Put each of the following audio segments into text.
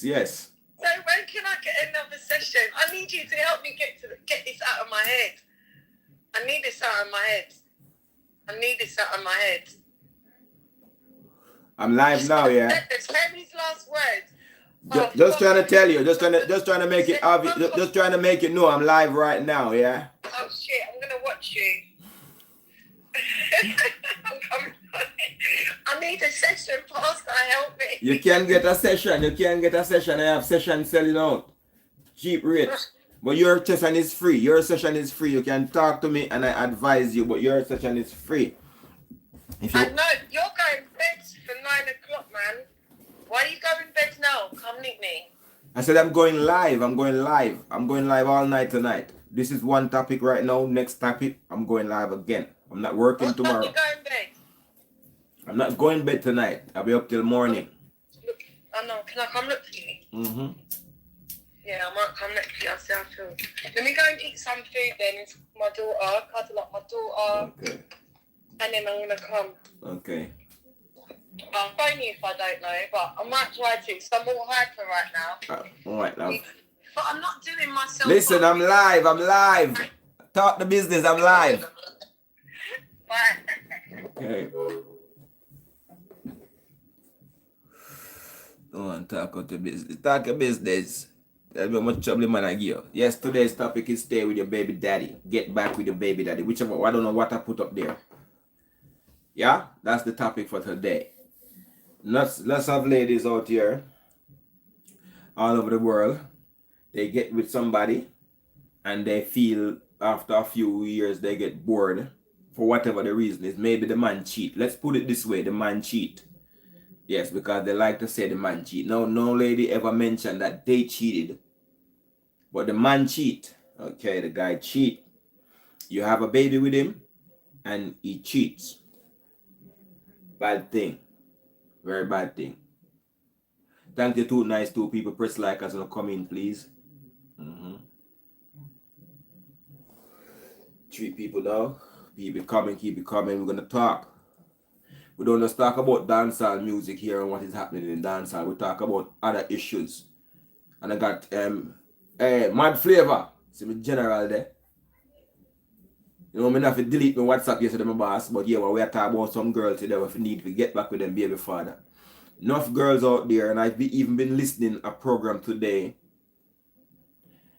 Yes. So when can I get another session? I need you to help me get this out of my head. I need this out of my head. I need this out of my head. I'm live now, yeah. Tell me his last words. Just trying to tell you, just trying to make it obvious, just trying to make it know I'm live right now, yeah. Oh shit! I'm gonna watch you. I need a session, Pastor. Help me. You can get a session. I have session selling out, cheap rates. But your session is free. Your session is free. You can talk to me and I advise you, but your session is free. I know you're going to bed for 9 o'clock, man. Why are you going to bed now? Come meet me. I said I'm going live. I'm going live all night tonight. This is one topic right now. Next topic, I'm going live again. I'm not working tomorrow. What time you going to bed? I'm not going to bed tonight. I'll be up till morning. Look, I know. Can I come look for you? Mm-hmm. Yeah, I might come look for you. I'll see how I feel. Let me go and eat some food then. It's my daughter. Cuddle up my daughter. Okay. And then I'm going to come. Okay. I'll phone you if I don't know, but I might try to. So I'm all hyper right now. All right, now. But I'm not doing myself. Listen, I'm live. Talk the business. I'm live. Bye. Okay. Don't want to talk about the business. Talk your business. That's how much trouble man I give you. Yes, today's topic is stay with your baby daddy. Get back with your baby daddy. Whichever. I don't know what I put up there. Yeah, that's the topic for today. Lots of ladies out here, all over the world, they get with somebody and they feel after a few years they get bored for whatever the reason is. Maybe the man cheat. Let's put it this way, the man cheat. Yes, because they like to say the man cheat. No lady ever mentioned that they cheated. But the man cheat. Okay, the guy cheat. You have a baby with him and he cheats. Bad thing. Very bad thing. Thank you, two nice two people. Press like as you come in, please. Three people now. Keep it coming. We're gonna talk. We don't just talk about dancehall music here and what is happening in dancehall. We talk about other issues. And I got Mad Flavor. See me general there. You know, I have to delete my WhatsApp yesterday, my boss, but yeah, we are talking about some girls today if you need to get back with them baby father. Enough girls out there, and I've even been listening a program today.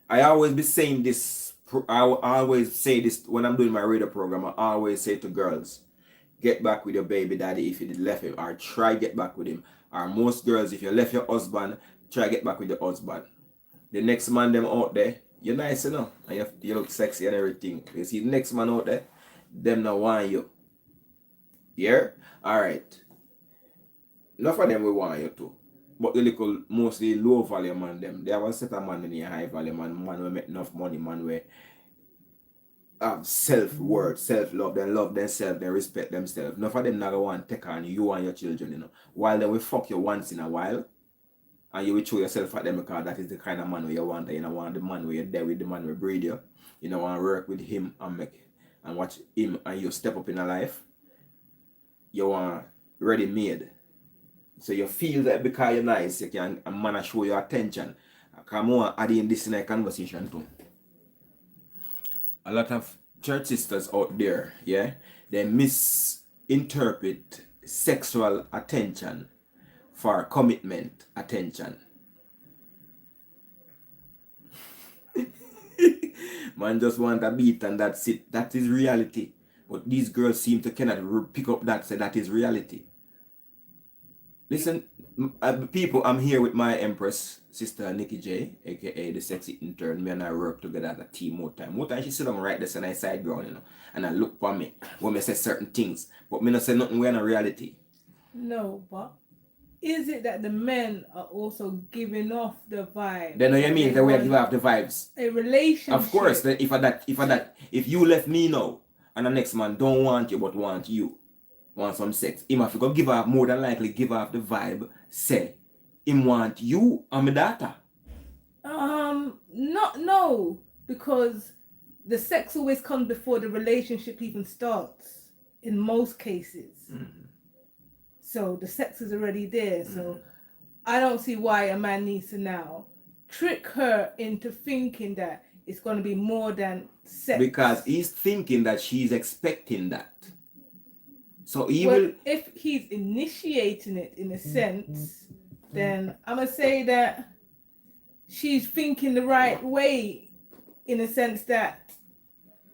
I always be saying this, I always say this when I'm doing my radio program, I always say to girls, get back with your baby daddy if you did left him, or try get back with him. Or most girls, if you left your husband, try get back with your husband. The next man them out there, you're nice enough, and you look sexy and everything. You see the next man out there, them not want you. Yeah? Alright. Enough of them will want you too. But the little, mostly low value man them, they have a set of man in the high value man will make enough money, man where have self-worth, self-love, they love themselves, they respect themselves. Enough of them not want to take on you and your children, you know. While they will fuck you once in a while. And you will show yourself at them because that is the kind of man where you want. You don't want the man where you're there with the man where breed you. You don't want to work with him and watch him and you step up in a life. You want ready made. So you feel that because you're nice, you can a man show you attention. Come on, adding this in a conversation too. A lot of church sisters out there, yeah, they misinterpret sexual attention for commitment attention. Man just want a beat and that's it. That is reality. But these girls seem to cannot pick up that, say that is reality. Listen, people, I'm here with my Empress, Sister Nikki J, aka the sexy intern. Me and I work together as a team more time. More time she sit on right there and I side ground, you know, and I look for me when me say certain things. But me not say nothing when a reality. No, but is it that the men are also giving off the vibe? Then you mean that we give off the vibes? A relationship. Of course, then if you left me now and the next man don't want you but want you, want some sex, him have to go give off more than likely give off the vibe, say him want you and my daughter. No, because the sex always comes before the relationship even starts in most cases. So the sex is already there. So I don't see why a man needs to now trick her into thinking that it's going to be more than sex. Because he's thinking that she's expecting that. So he well, will. if he's initiating it in a sense, then I'm going to say that she's thinking the right way, in a sense that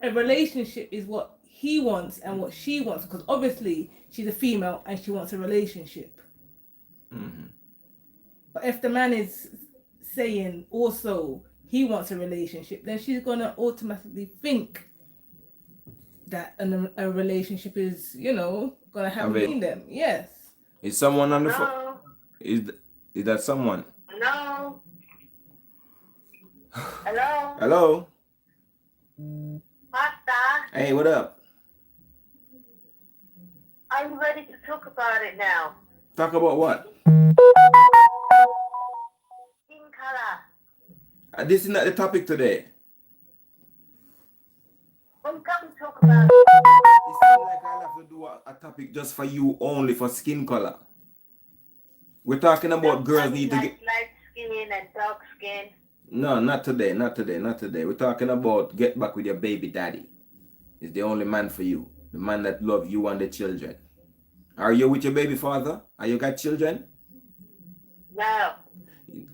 a relationship is what he wants and what she wants, because obviously she's a female and she wants a relationship. Mm-hmm. But if the man is saying also he wants a relationship, then she's going to automatically think that a relationship is, going to happen between them. Yes. Is someone on the phone? No. Is that someone? Hello. Hello. Hello? Pastar, Hey, what up? are you ready to talk about it now? Talk about what? Skin color. This is not the topic today. We're going to talk about it. It seems like I'll have to do a topic just for you only for skin color. We're talking about girls need to get... light skin and dark skin. No, not today. We're talking about get back with your baby daddy. He's the only man for you. The man that loves you and the children. Are you with your baby father? Are you got children? No.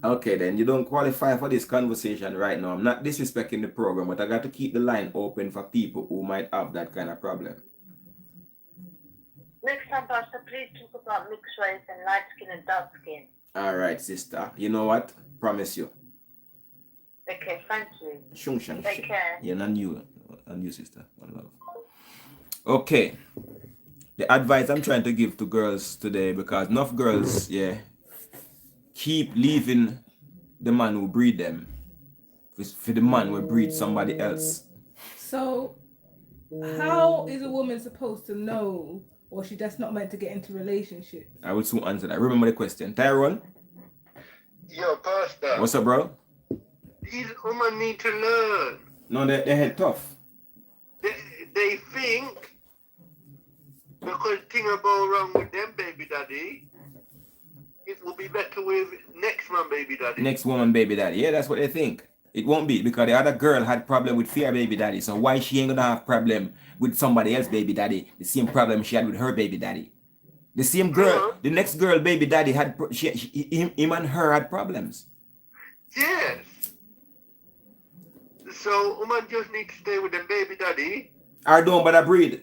Okay, then you don't qualify for this conversation right now. I'm not disrespecting the program, but I got to keep the line open for people who might have that kind of problem. Next time, Pastor, please talk about mixed race and light skin and dark skin. All right, sister. You know what? Promise you. Okay, thank you. Shung shang. Take care. Yeah, and you, sister. One love. Okay. The advice I'm trying to give to girls today, because enough girls, keep leaving the man who breed them for the man who breed somebody else. So, how is a woman supposed to know, or she just not meant to get into a relationship? I will soon answer that. Remember the question. Tyrone? Yo, Pastor. What's up, bro? These women need to learn. No, they head tough. They think because thing about wrong with them baby daddy, it will be better with next man baby daddy. Next woman baby daddy. Yeah, that's what they think. It won't be, because the other girl had problem with fear baby daddy. So why she ain't gonna have problem with somebody else baby daddy? The same problem she had with her baby daddy. The same girl, the next girl baby daddy had, him and her had problems. Yes. So woman just need to stay with them baby daddy. Or don't bother breed.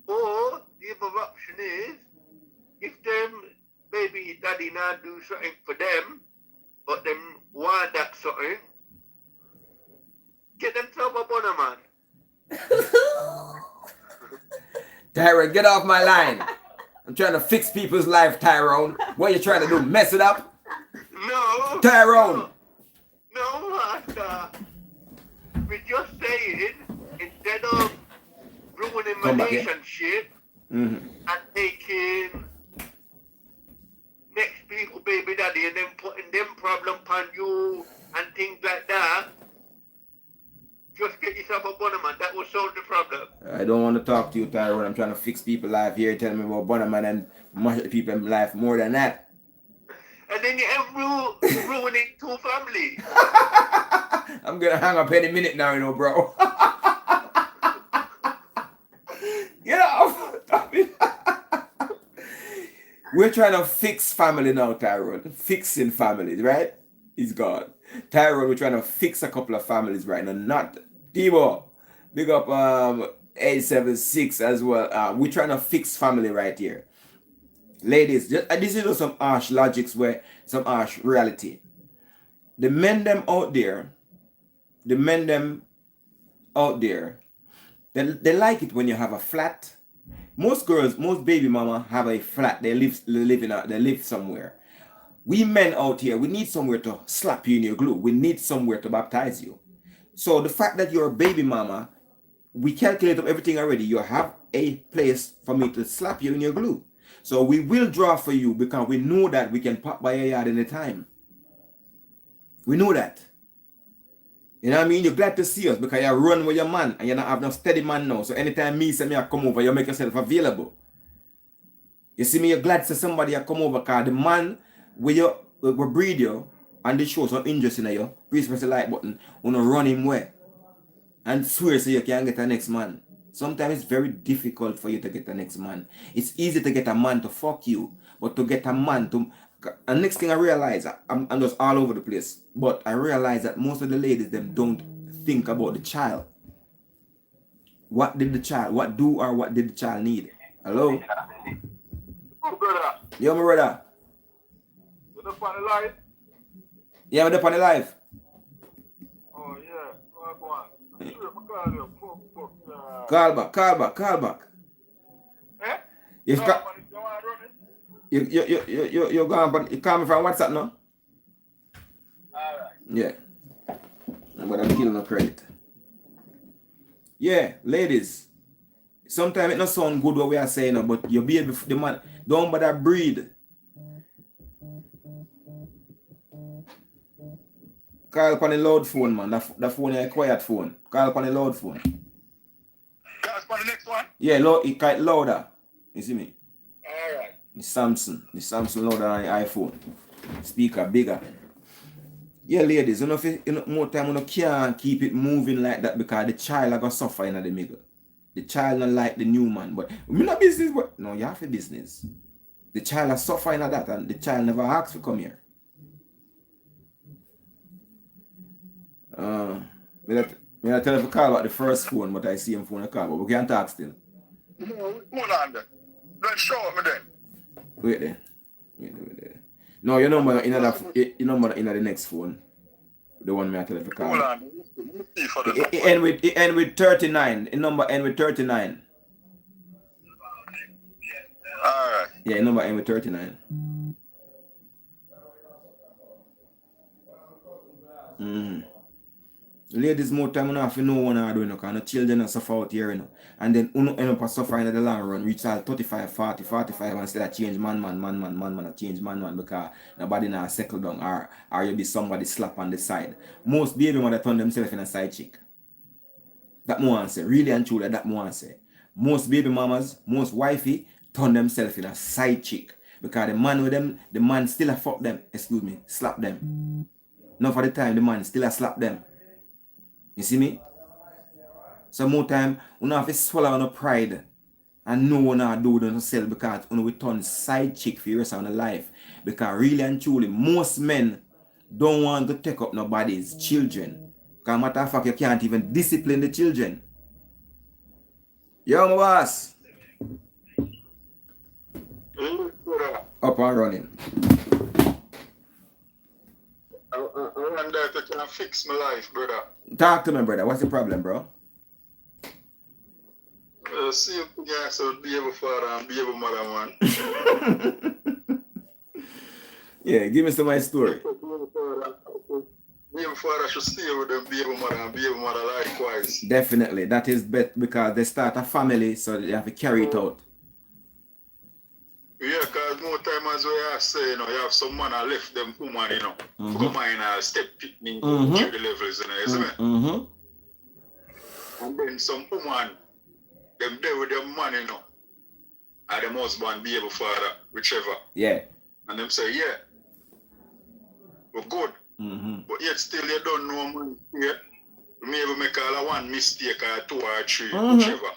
Or the other option is, if them baby daddy not do something for them, but them want that something, get themselves up on a man. Tyrone, get off my line. I'm trying to fix people's life, Tyrone. What are you trying to do? Mess it up? No. Tyrone. No, Master. We're just saying, instead of ruining Come back here. relationship Mm-hmm. and taking next people baby daddy and then putting them problem on you and things like that, just get yourself a bonnet, that will solve the problem. I don't want to talk to you, Tyrone. I'm trying to fix people's life here. Tell me about Bonnerman and much people's life more than that. And then you have ruining two families. I'm gonna hang up any minute now, bro. Get off. We're trying to fix family now, Tyrone. Fixing families, right? He's gone. Tyrone, we're trying to fix a couple of families right now. Not Timo. Big up 876 as well. We're trying to fix family right here. Ladies, this is just some harsh logics, where some harsh reality. The men them out there, they like it when you have a flat. Most girls, most baby mama have a flat. They live somewhere. We men out here, we need somewhere to slap you in your glue. We need somewhere to baptize you. So the fact that you're a baby mama, we calculate up everything already. You have a place for me to slap you in your glue. So we will draw for you, because we know that we can pop by your yard anytime. We know that. You know what I mean? You're glad to see us because you run with your man and you don't have no steady man now. So anytime me say me I come over, you make yourself available. You see me, you're glad to somebody come over because the man will breed you and they show some interest in you. Please press the like button. Wanna run him where? And swear so you can get the next man. Sometimes it's very difficult for you to get the next man. It's easy to get a man to fuck you, but to get a man to... And next thing I realize, I'm just all over the place, but I realize that most of the ladies, them don't think about the child. What did the child, what did the child need? Hello? Oh, brother. Yo, my brother. You're up on the live? Yeah, I'm up on the live. Oh, yeah. Oh, go on. I'm sure I'm calling you. Call back. Eh? You've No, got... man, you want to run it? You're gone, but you call me from WhatsApp now? Alright. Yeah. But I'm killing no credit. Yeah, ladies. Sometimes it not sound good what we are saying, but you be able the man don't bother breed. Call upon the loud phone, man. That phone is a quiet phone. Call upon the loud phone. That's for the next one? Yeah, it quite louder. You see me? Alright. The Samsung louder than the iPhone. Speaker bigger. Yeah, ladies, you know, more time you can't keep it moving like that because the child are gonna suffer in the middle. The child not like the new man, but we not business, but no, you have a business. The child are suffering at that, and the child never asks to come here. Me not tell you to call about the first phone, but I see him phone a call, but we can't talk still. No, hold on then. Don't show me then. Wait there. No, your number in the next phone. The one me I tell you to call. Hold on. Let me see for the It end with 39. The number end with 39. Alright. Yeah, the number end with 39. Ladies, more time you have to know what I'm doing, because the children are suffer out here, you know. And then you end up suffering in the long run, reach all 35, 40, 45, and still change man, change man, because nobody now settle down, or you be somebody slap on the side. Most baby mother turn themselves in a side chick. That more answer, really and truly, that more answer. Most baby mamas, most wifey, turn themselves in a side chick. Because the man with them, the man still a fuck them, slap them. Not for the time, the man still a slap them. You see me? So more time, you have to swallow on pride and know what you do with yourself, because you will turn side chick for the rest of your life. Because really and truly, most men don't want to take up nobody's children. Because matter of fact, you can't even discipline the children. Yo, my boss. Up and running. I wonder if you can fix my life, brother. Talk to me, brother. What's the problem, bro? See if you can so be able father and be able mother, man. Yeah, give me some of my story. Be able father should stay with them, be able mother and be able mother likewise. Definitely. That is better because they start a family, so they have to carry it out. Yeah, because more time as well, I say, you know, you have some man that left them woman, you know, come in and step picking through the levels, you know, isn't it? And then some woman, them there with them man, you know, and them husband be able father, whichever. Yeah. And them say, yeah, we're good. But yet still you don't know man here. You may able make all one mistake or two or three, whichever.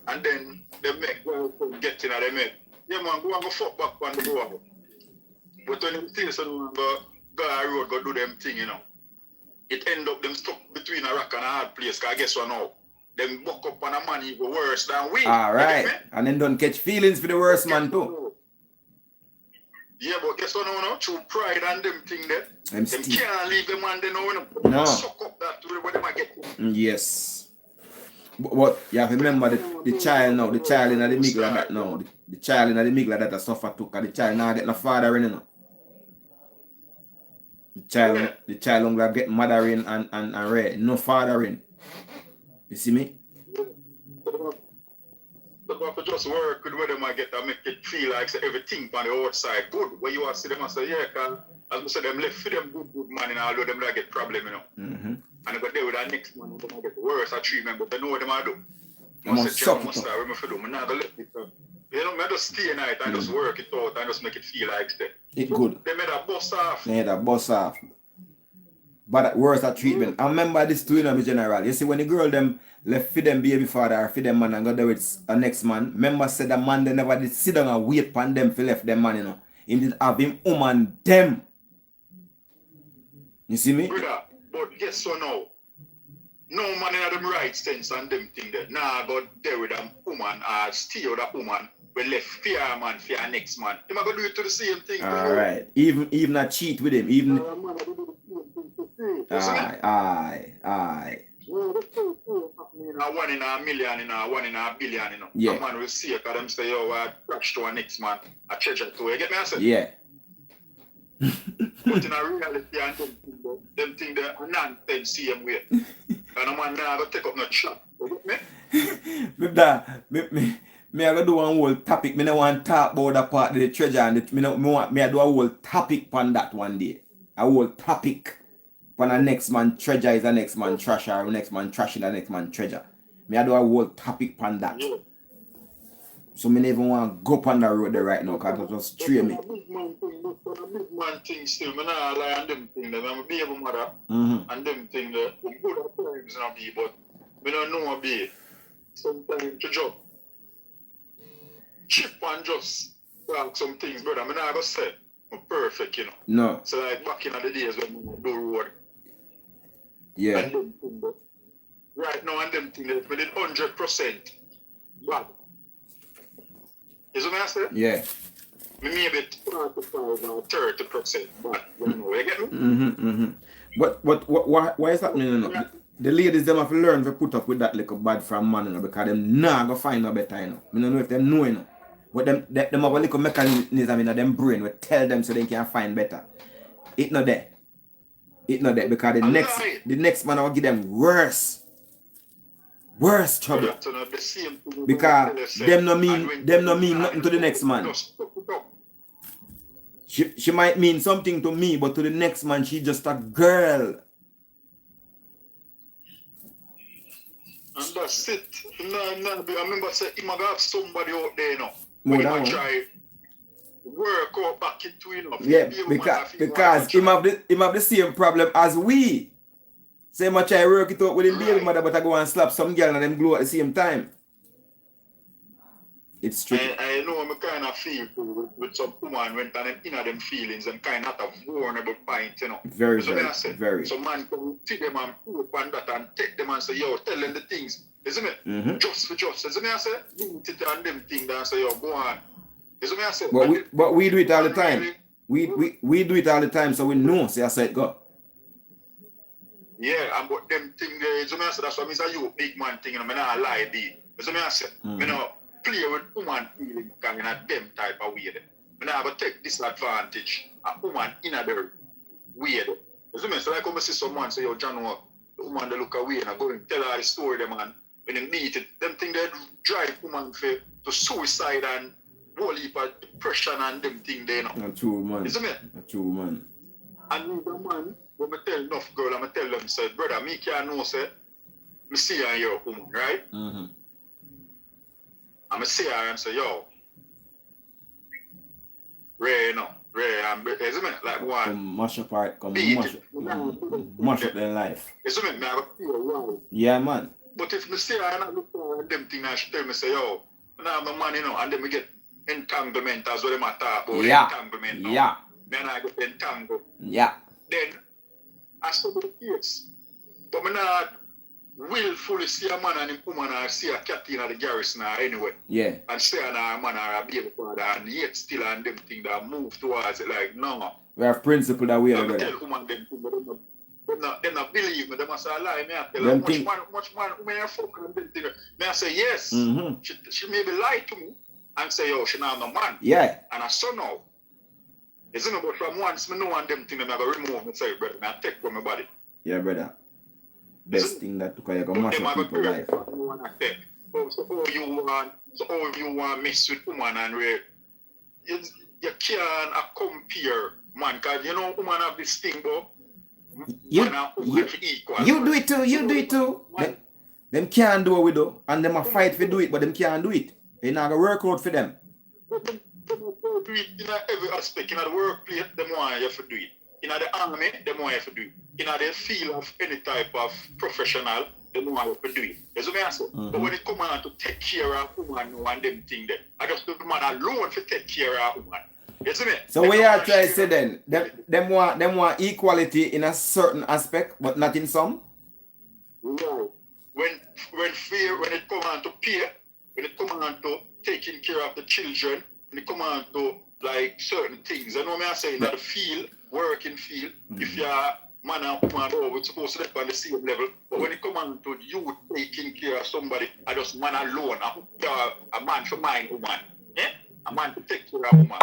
And then they make girls get in and they make, yeah man, go and go fuck back on the door. But when them things go a road, go do them thing, you know, it end up them stuck between a rock and a hard place, because guess what now? Them buck up on a man even worse than we. Alright. And then don't catch feelings for the worst man too. Yeah, but guess what now? Through pride and them thing there, them can't leave them man they know. No. Suck up that where they might get. Yes. But you have to remember the child now, the child in the middle of that now. The child in the middle of that suffer too, because the child now get no father in, you know. The child don't get mother in and red. No father in. You see me? But if you just work with where they might get to make it feel like say, everything on the outside good. Where you are see them and say, yeah, because as I said, them left for them good man and although them not get problem, you know. And they go there with that next man, they might get worse treatment, but they know what they might do. I must suck it up. I'm not gonna let it up. You know, I just stay night and just work it out and just make it feel like that. It good. They made a bust off. They had a bust off. But worse that treatment. I remember this too, you know, general. You see, when the girl them left for them baby father or for them man and got there with a next man, remember said the man they never did sit down and wait for them for left them man, you know. He did have him woman them. You see me? Brother, but guess what now? No man in them right sense and them thing there. Nah, go there with a woman or stay with a woman. We left fear man for your next man. Him a go do it to the same thing. Alright. Even a cheat with him. Even aye. One in a million, one in a billion, you know. Yeah. A man will see it because them say, yo, I crash to our next man, I treasure to. You get me? I say? yeah. But in a reality, and them thing there are nonsense same way. And a man now go take up no shot. You get me? Me I go do one whole topic. Me no want to talk about that part of the treasure and me I do a whole topic on that one day. A whole topic. When the next man treasure is the next man trash or next man trash is the next man treasure. Me I do a whole topic on that. Yeah. So me never want to go up on the road there right now because it just stray me. A big man thing still. Me not lie on them thing there. I'm a baby mother. Mm-hmm. And them thing there. I'm good at times and be, but me don't know a be. Sometimes to job. Chip and just talk some things, brother. Me not go say I'm perfect, you know. No. So like back in the days when we do road. Yeah. And them thing there. Right now and them thing there, we did 100% bad. You see what I say? Yeah. We maybe 25 or 30% bad. You get me? Mm-hmm. But why is that mean? No? The ladies them have to learn to put up with that little bad from man, you know, because them nah go find no better, you know. I don't know if them know, you know. But them have a little mechanism in them brain will tell them so they can find better. It not there. Because the next man will give them worse trouble. Because them no mean nothing to the next man. She might mean something to me, but to the next man she just a girl. And that's it. No, I remember saying he might have somebody out there, you know. More he than might one. try work out back into, you know. Yeah, because him have the same problem as we. So he might try work it out with him baby mother, but I go and slap some girl and them glow at the same time. It's true. I know I'm kind of feel with some woman when them in them feelings and kind of at a vulnerable point, you know. Very. So man can see them and poop and that and take them and say, yo, tell them the things. Isn't it? Mm-hmm. Just for just. Isn't it? I say, limit it and them things and say, yo, go on. Isn't it? I say, but we do it all the time. We do it all the time, so we know. See, I said go. Yeah, and but them thing there, isn't it? I say, that's what I say, you big man thing, and I'm not lie, be. Isn't it? I say, you know, play with woman feeling kind of them type of way. I'm not going to take disadvantage of woman in a very way. Isn't it? So like when I see someone say, yo, John, the woman they look away and I go and tell her the story, the man, when they beat it, them thing they drive woman to suicide and whole heap of depression and them thing there, you know. Not true, man. Isn't it? Not true, man. And me, the man, when I tell enough girl, I'm tell them, say, brother, me can't know, say, me see her and you're a woman, right? Mm-hmm. I'm say her and say, yo, Ray, you know, Ray, and isn't it? Like one. Come mash up their life. Isn't it? Me have a feel wow. Yeah, man. But if me say her and I look for her and them things, and she tell me, say, yo, now I'm a man, you know, and then we get entanglement as well, they might talk about entanglement. No? Yeah. Then I get entangled. Yeah. Then I saw the case. But me not willfully see a man and a woman or see a cat in the garrison or anyway. Yeah. And say a man or a baby father and yet still and them thing that move towards it like no. We have principle that we have. I tell woman them thing, but they not believe me. They must say lie. Me I tell them her much man women are fuck and them thing. Me I say yes. Mm-hmm. She maybe lie to me and say yo she not no man. Yeah. And I saw now. Isn't it? But from once me know and them thing, I go remove me say brother. I take from my body. Yeah, brother. Best thing that because you can mash up people's life. So how you want mess with woman and where you can't compare man, because you know woman have this thing, but you do it too. Them can't do what we do. And them a fight for do it, but them can't do it. It's not gonna work out for them. But them do it in every aspect. In the workplace, them want you to do it. In the army, them want you to do it. In the field of any type of professional, them want you to do it. You see what I say? But when it comes on to take care of woman and them things, I just do the man alone to take care of woman. You see me? So what you are trying to say then? Them want equality in a certain aspect, but not in some? No. When it comes on to pay, when it comes on to taking care of the children, when it comes on to like certain things, you know what I'm saying? That the field, working field, if you're man and woman, we're supposed to live on the same level. But when it comes on to you taking care of somebody, I just man alone, a man for mine woman. Yeah? A man to take care of woman.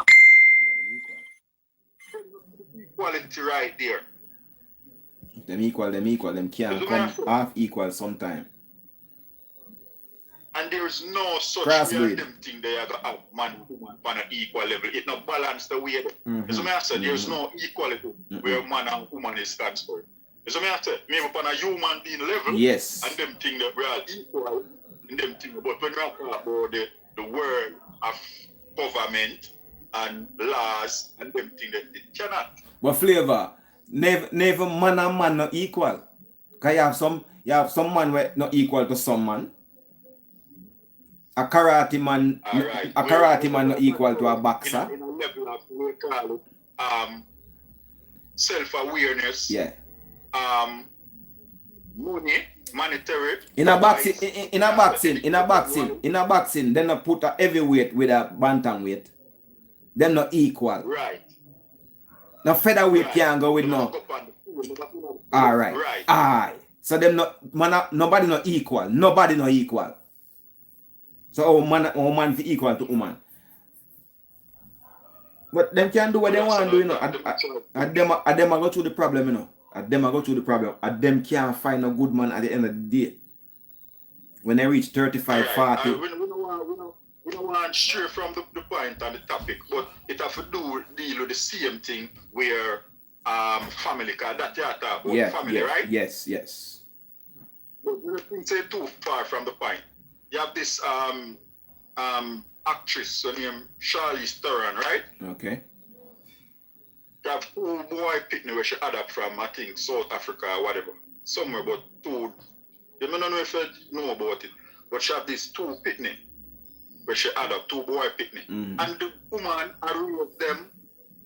Equality right there. Them equal. Them can't come half equal sometime. And there is no such random thing that you have man and woman on an equal level. It's not balanced the way. So I said there is no equality where man and woman is concerned. So I said maybe on a human being level, yes, and them things that we are equal in them things. But when we talk about the world of government and laws and them things, that it cannot. But Flavor, never man and man not equal. Cause you have some man where not equal to some man. A karate man, right. A karate man not equal to a boxer. In a level of we call it self-awareness. Yeah. Money, monetary. In a boxing, then not put a heavyweight with a bantamweight. Them not equal. Right. Now featherweight can't go with no. Alright. Right. Aye. So them nobody not equal. Nobody not equal. So man for equal to woman. But them can do what they want to do, you know. And them go through the problem, you know. And them can't find a good man at the end of the day. When they reach 35, 40. We don't want to stray from the point on the topic, but it have to deal with the same thing where family, because that you talk about family, right? Yes. But you don't say too far from the point. You have this actress, her name Charlize Theron, right? Okay. You have two boy picnic where she adapt from, I think, South Africa or whatever. Somewhere, but two. You may not know if you know about it, but she have these two picnic where she adapt, two boy picnic. And the woman, I raised them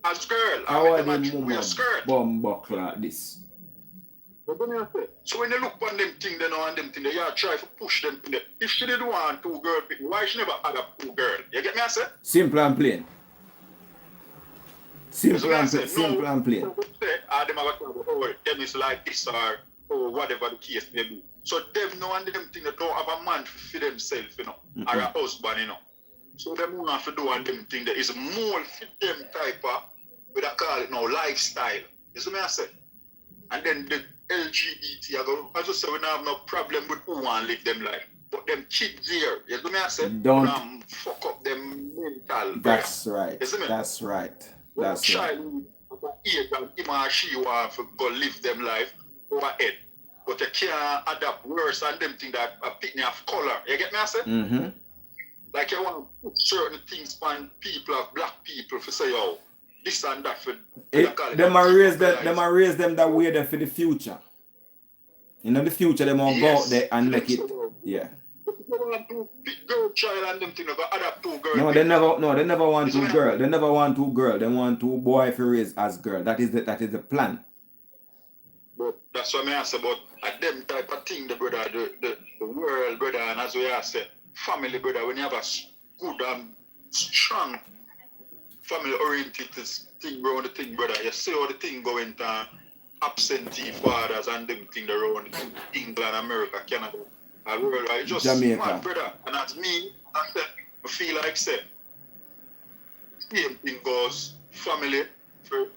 as girl. How are them woman bumbuck like this? So when you look on them things, they know on them things, you try to push them to them. If she didn't want two girl picnic, why she never adapt two girl? You get me, I say? Simple and plain. Simple and plain. Them are going to them is like this or whatever the case may be. So them know and them things, they don't have a man for themselves, you know, or a husband, you know. So them want to do on them things that is more for them type of, what I call it now, lifestyle. You see me, I say? And then the LGBT, as I say, we don't have no problem with who want to live them life. But them kids here, you see me, I say? Don't fuck up them mental. That's right. You see me? That's right. That's right. Child of an age and him or she want to go live them life overhead. But you can't adapt worse than them things that a picnic of color. You get me, I say? Like you want to put certain things on people of black people for say, oh, this and that for them are raise them that way there for the future. You know, the future them all go out there and make it. Yeah. Girl child and them thing go adapt two girls. No, they never want two girls. They never want two girls. They want two boys for raise as girl. That is the plan. But that's what I say about them type of thing, the brother, the world, brother, and as we are say, family, brother, when you have a good and strong family-oriented thing around the thing, brother, you see how the thing going to absentee fathers and them thing around England, America, Canada, and world, right? Just Jamaica. Mad, brother. And as me, I feel like say, same thing goes family for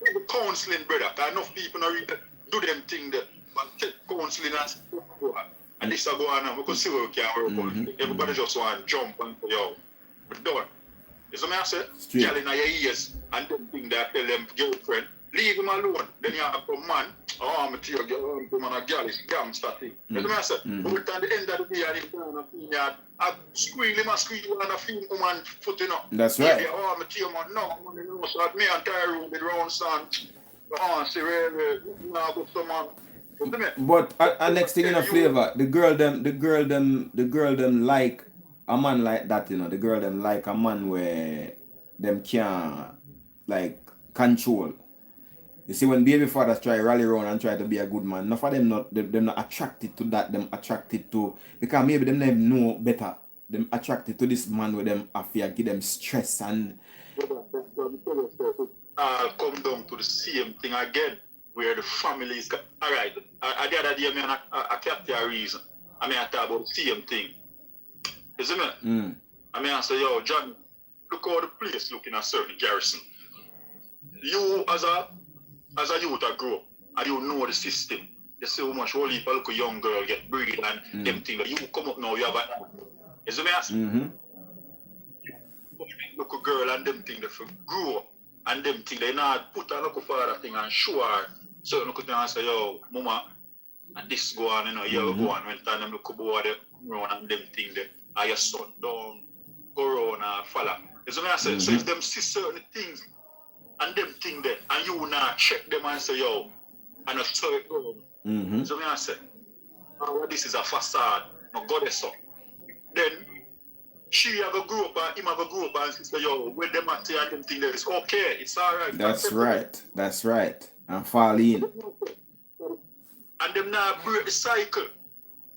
the counseling, brother. Because enough people not really do them thing there, but take counseling and stuff. And this is going on, we can see where we can work on. Everybody just want to jump and say, yo, we're done. You see what I say? Girl in your ears and them thing that tell them girlfriend, leave him alone. Then you have a man, Oh, I'm a tear, man, a girl is gangster thing. You know what I say? But at the end of the day, I didn't go on a yard. I squeal him and I feel woman foot, you know. That's right. Oh, I'm a tear, man, no, man, you know, so at me and Tyrone with round son. Oh, see, really, now go someone. But next thing in a flavor, the girl them like a man like that, you know. The girl them like a man where them can like control. You see, when baby fathers try rally around and try to be a good man, enough of them not attracted to that. Them attracted to, because maybe them never know better. Them attracted to this man with them affair, give them stress and. Come down to the same thing again, where the family is. All right, the other day, I kept a reason. I mean, I talk about the same thing. Isn't it? I mean, I say, yo, John, look how the place looking at certain garrison. You as a youth I grow up and you know the system. You see how much only people look a young girl get breed and them things. You come up now, you have a is it me? Look a girl and them things they grow up and them things they not put a look for that thing and show her certain look and say, yo, mama, and this go on, you know, you go on when time them look about the run and them things there, and your son down, go around and follow. Is it me? So if them see certain things and them thing there, and you now check them and say, yo, and I saw it go. So I say, oh, this is a facade, no goddess up. Then she have a grow up and him have a grow up and she say, yo, when them at and them thing there, it's okay, it's alright. That's right. And fall in. And them now break the cycle.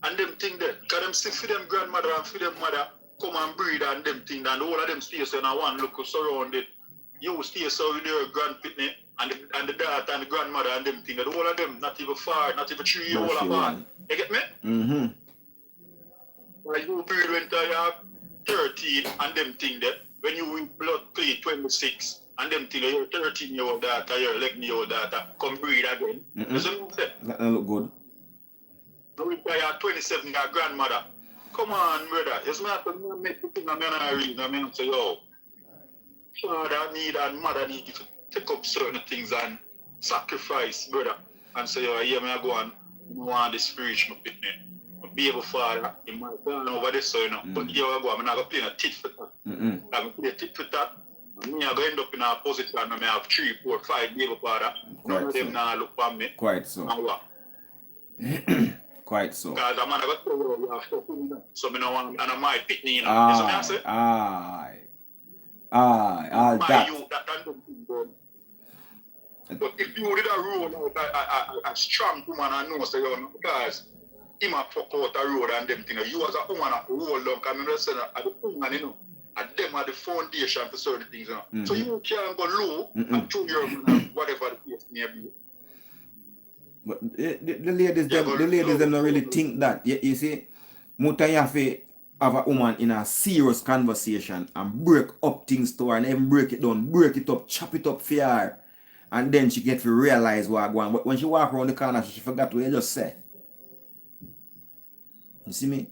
And them thing there, because them see for them grandmother and for them mother come and breed and them thing, and all of them stay so in one look surrounded. You stay so with your grandpitney and the dad and the grandmother and them thing. And all of them, not even far, not even 3 years old apart. You get me? Like you breed when you have 13 and them thing there. When you blood play 26 and them thing, your 13-year-old daughter, your 11-year-old daughter come breed again. That look good. When you have 27, your grandmother. Come on, brother. It's not to make the thing I'm going to read. I mean, say, yo. Father need and mother need to take up certain things and sacrifice, brother. And say, oh, yeah, I go and want the spiritual pitney. Be able father, he might burn over this, so you know. But here I go, I'm not going to play a tit for that. I'm going to play a tit for that. And me, I'm going to end up in a position and I have 3, 4, 5 able father. None of them now look for me. Quite so. And what? Quite so. Because I'm not going to tell you you have stuff in there. So I don't want, and I might pitney, you know. You see what I say? All that. But if you did a road out a strong woman and know say you know, because he might fuck out a road and them things. You as a woman have to hold on, because I'm just saying at the woman, you know, and them are the foundation for certain things, you know. So you can't go low and show your man whatever the case may be. But the ladies them don't really think that. You see, Muta you have to have a woman in a serious conversation and break up things to her and then break it down, break it up, chop it up for her. And then she get to realize what going on. But when she walk around the corner, she forgot what you just said. You see me?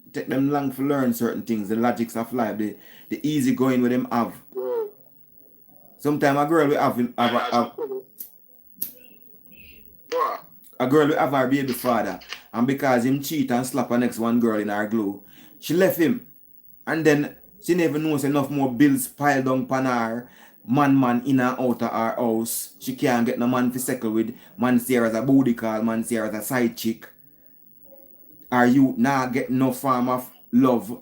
It take them long to learn certain things, the logics of life, the easy going with them have. Sometimes a girl will have a girl will have her baby father, and because him cheat and slap her next one girl in her glue, she left him. And then she never knows enough more bills piled down upon her. Man in and out of her house. She can't get no man to settle with. Man see her as a booty call, man see her as a side chick. Or you not get no form of love.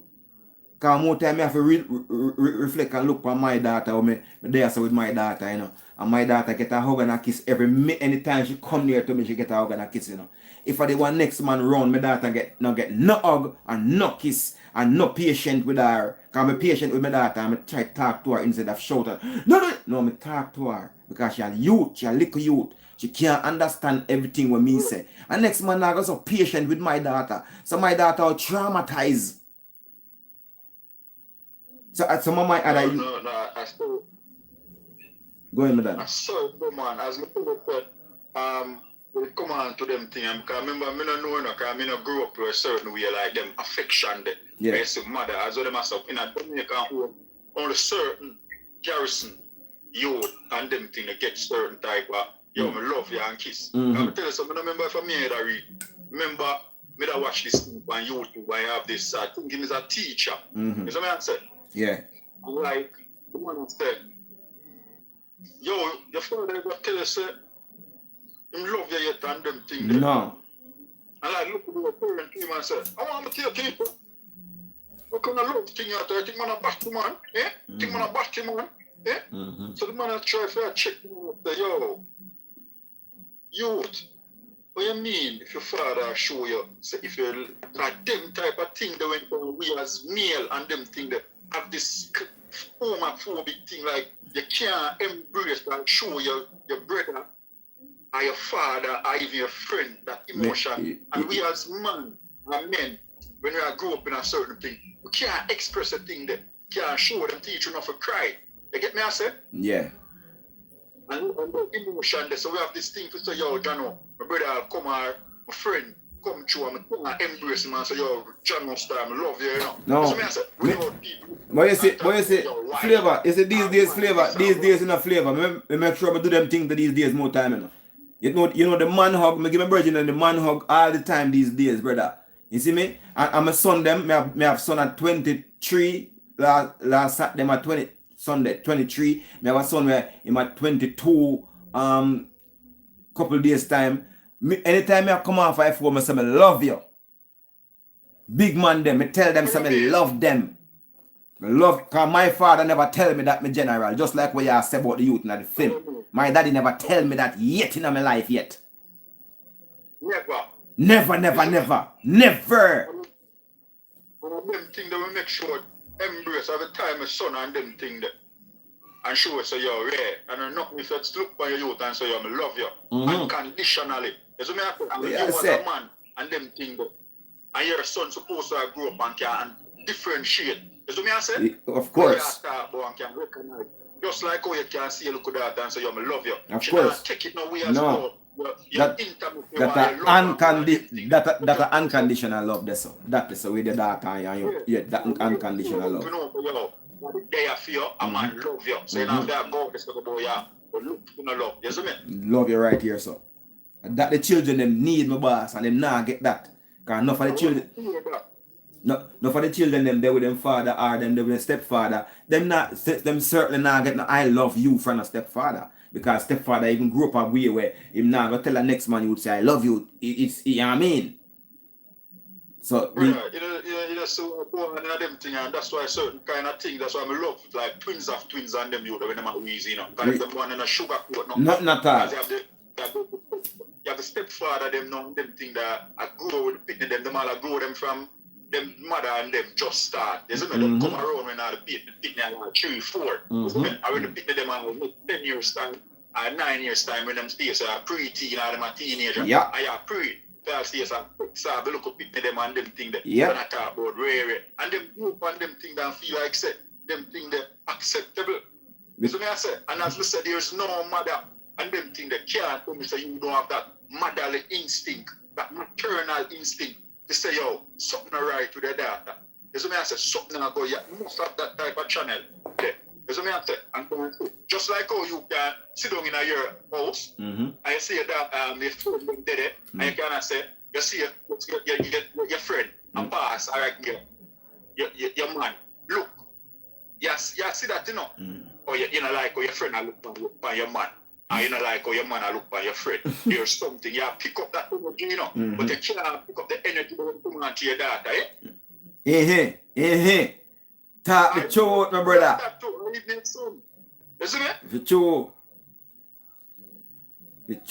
Because more time I have to reflect and look on my daughter. When I there with my daughter, you know. And my daughter get a hug and a kiss anytime she come near to me, she get a hug and a kiss, you know. If I the one next man round, my daughter get no hug and no kiss and no patient with her. Because I'm patient with my daughter and I try to talk to her instead of shout her. No, I talk to her. Because she a youth, she a little youth. She can't understand everything what me say. And next man I got so patient with my daughter. So my daughter will traumatize. So some of my other No, I still go ahead, madam. I saw it, man. As me put it, we come on to them things. Because I remember, I don't know, because I grew up with a certain way, like them affection there. Yeah. I see mother, as well them myself, in a Dominican home, only certain garrison, youth, and them things, they get certain type of, yo, I love you and kiss. Mm-hmm. I'm tell you something, I remember if I made a read. Remember, me that watch this thing on YouTube, I have this, I think him is a teacher. Mm-hmm. You know what I'm saying? Yeah. I'm like, the one said, yo, your father ever tell us, him love you yet and them things. No. And like, look at your parent to him and say, I want to tell people, what kind of love thing you have? I think man a back to man, eh? Think man a back to man, eh? Mm-hmm. So the man a try to check him out, say, yo, youth, what you mean if your father show you, say if you like them type of thing that went on, we as male and them thing that have this homophobic thing like you can't embrace and show your brother or your father or even your friend that emotion. And we as men and men, when we are grow up in a certain thing, we can't express a thing that can't show them, teach you not to cry. You get me I say? Yeah. And the emotion there, so we have this thing to say, yo, Jano, my brother come or my friend come through and I embrace him and say, yo, Jano star, I love you, you know. No. So I say, without people. But you see, flavor, you see these days flavor, these days in a flavor, I make sure I do them things these days more time, you know. You know the man hug, I give my virgin and the man hug all the time these days, brother. You see me? I'm a son them, me have son at 23, last Saturday I'm at 20. Sunday 23, me have a son where him at 22 couple days time. Anytime I come off I phone, I say I love you. Big man them, I tell them say I love them. I love, cause my father never tell me that me general, just like what you say about the youth in the film. My daddy never tell me that yet in my life yet. Never. And them thing that we make sure embrace every time a son and them thing that and show us say you're rare and not if it's look by your youth and say I love you unconditionally. That's what I mean. You as a man and them thing that and your son supposed to grow up and can differentiate. That's what I say? Of course. And can recognize. Just like how you can see look at that and say I love you. Of course. Take it no way as well. That unconditional love that's so. That is the way the daughter and you yeah, that unconditional love. You know, they are fear, a man love you. So you know that God is going to go yeah, but look, you know love. You see me? Love you right here, so. That the children them need my boss and them not get that. Cause enough for the children. No for the children them they with them father or them they with them stepfather. Them certainly not get no I love you from a stepfather. Because stepfather even grew up a way where him now go tell the next man you would say I love you. It's you know what I mean. So you know so born and them thing and that's why certain kind of thing that's why I love like twins of twins and them you when them are wheezy, you know. Because them one in a sugar coat not all. You have the stepfather them know them thing that I grow with the pitney them all I grow them from them mother and them just start. You see me? Don't come around when all the pitney are like 3, 4. You see me? I when the pitney them are 10 years time or 9 years time when them stays are pre-teen or them are teenager. Yeah. I are pre. They stays are so the look of pitney them and them thing that yeah. when I talk about rare and them group and them thing that feel like say them thing that acceptable. You see me I say? And as we said there's no mother and them thing that can't tell me say you don't have that motherly instinct, that maternal instinct. They say, yo, something right with the daughter. You see me I say, something I go, you must have that type of channel there. You see me I say, and just like how you can sit down in your house, and you see that your friend them there, and you can say, you see your friend, and pass, all right, your man, look, you see that, you know, or you know, like how your friend look on your man. And you know like how your man look by your friend. There's something you pick up that energy, you know. But you can't pick up the energy when you come on to your daughter, eh? Talk the truth, my brother. You see me? The truth.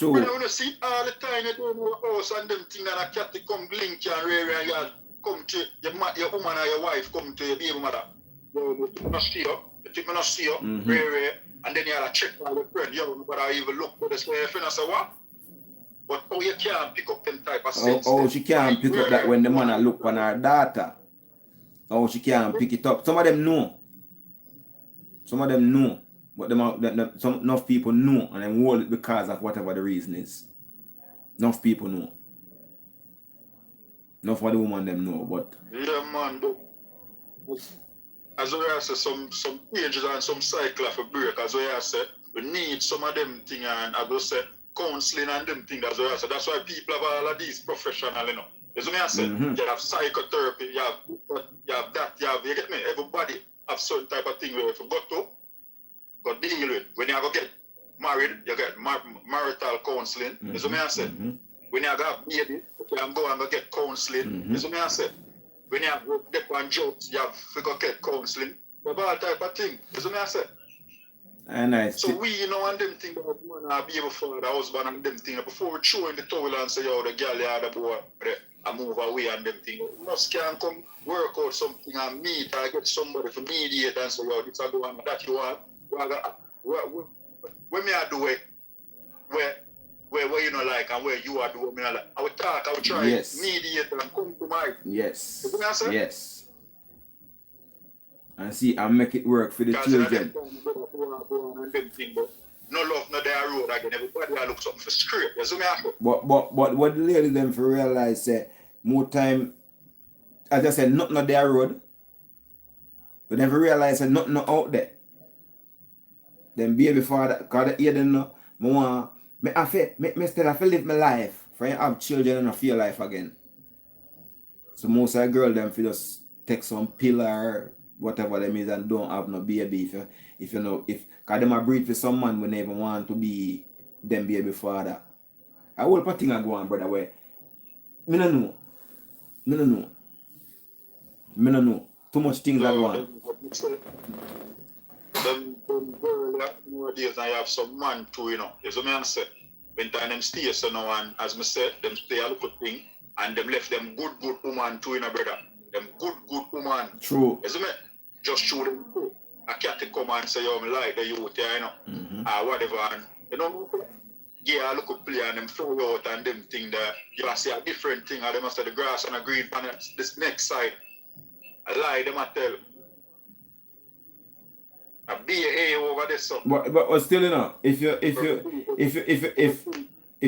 When you see all the time you don't know house and them things and a cat to come blink and rare and you come to your woman or your wife come to your baby mother. You take me not see you, rare. And then you have to check all your friend, yo, but I even look for this way, your friend, I say, what? But how you can't pick up them type of sense? Oh, she can't pick up that when the man look on her daughter. Oh, she can't pick it up. Some of them know. But enough people know and then hold it because of whatever the reason is. Enough people know. Enough of the woman them know, but... Yeah, man, but... As I say, some pages and some cycle of a break, as I say, we need some of them things and I go say, counseling and them things as well. So that's why people have all of these professional, you know. You see me I say? You have psychotherapy, you have that, you get me? Everybody have certain type of thing where if you go deal with. When you go get married, you get marital counseling. You see me I say? When you have baby, you can go and go get counseling. You see me I say? When you have get on jobs, you have to go get counseling. You have all type of thing. You see me I say? Nice. So we, you know, and them things about man and baby father, the husband and them things, before we throw in the towel and say, yo, the girl, the boy, I move away and them things. You must can come work out something and meet or get somebody to mediate and say, yo, this I do and that you want. When me I do it, where you know like and where you are doing me like, I would talk, I would try mediate and come to my. Yes. You know what I'm saying? Yes. And see, and make it work for the children. No love, no there road again. Everybody will look something for straight. You see me? But what the lady them for realize say more time, as I said, nothing there road. But never realize that nothing out there. Then baby father, because they hear them know, me still have to live my life. For you have children and I feel life again. So most of the girl them feel just take some pill or whatever them is and don't have no baby if you know if cause them a breed for some man when they even want to be them baby father. I whole thing I go on, brother, where me no know. Too much things I go on. Them girl nowadays and you have some man too, you know. You see me and say when time them stay so now and as me said, them stay a little thing and them left them good woman too, you know, brother. Them good woman. True. You see me? Just show them too. I can't come and say, yo, me like the youth, you know, or whatever. And, you know, yeah, I look up play and them throw out and them thing that you see a different thing, and them say the grass and the green on this next side. I lie, them I tell. I be a over this so. But still, you know, if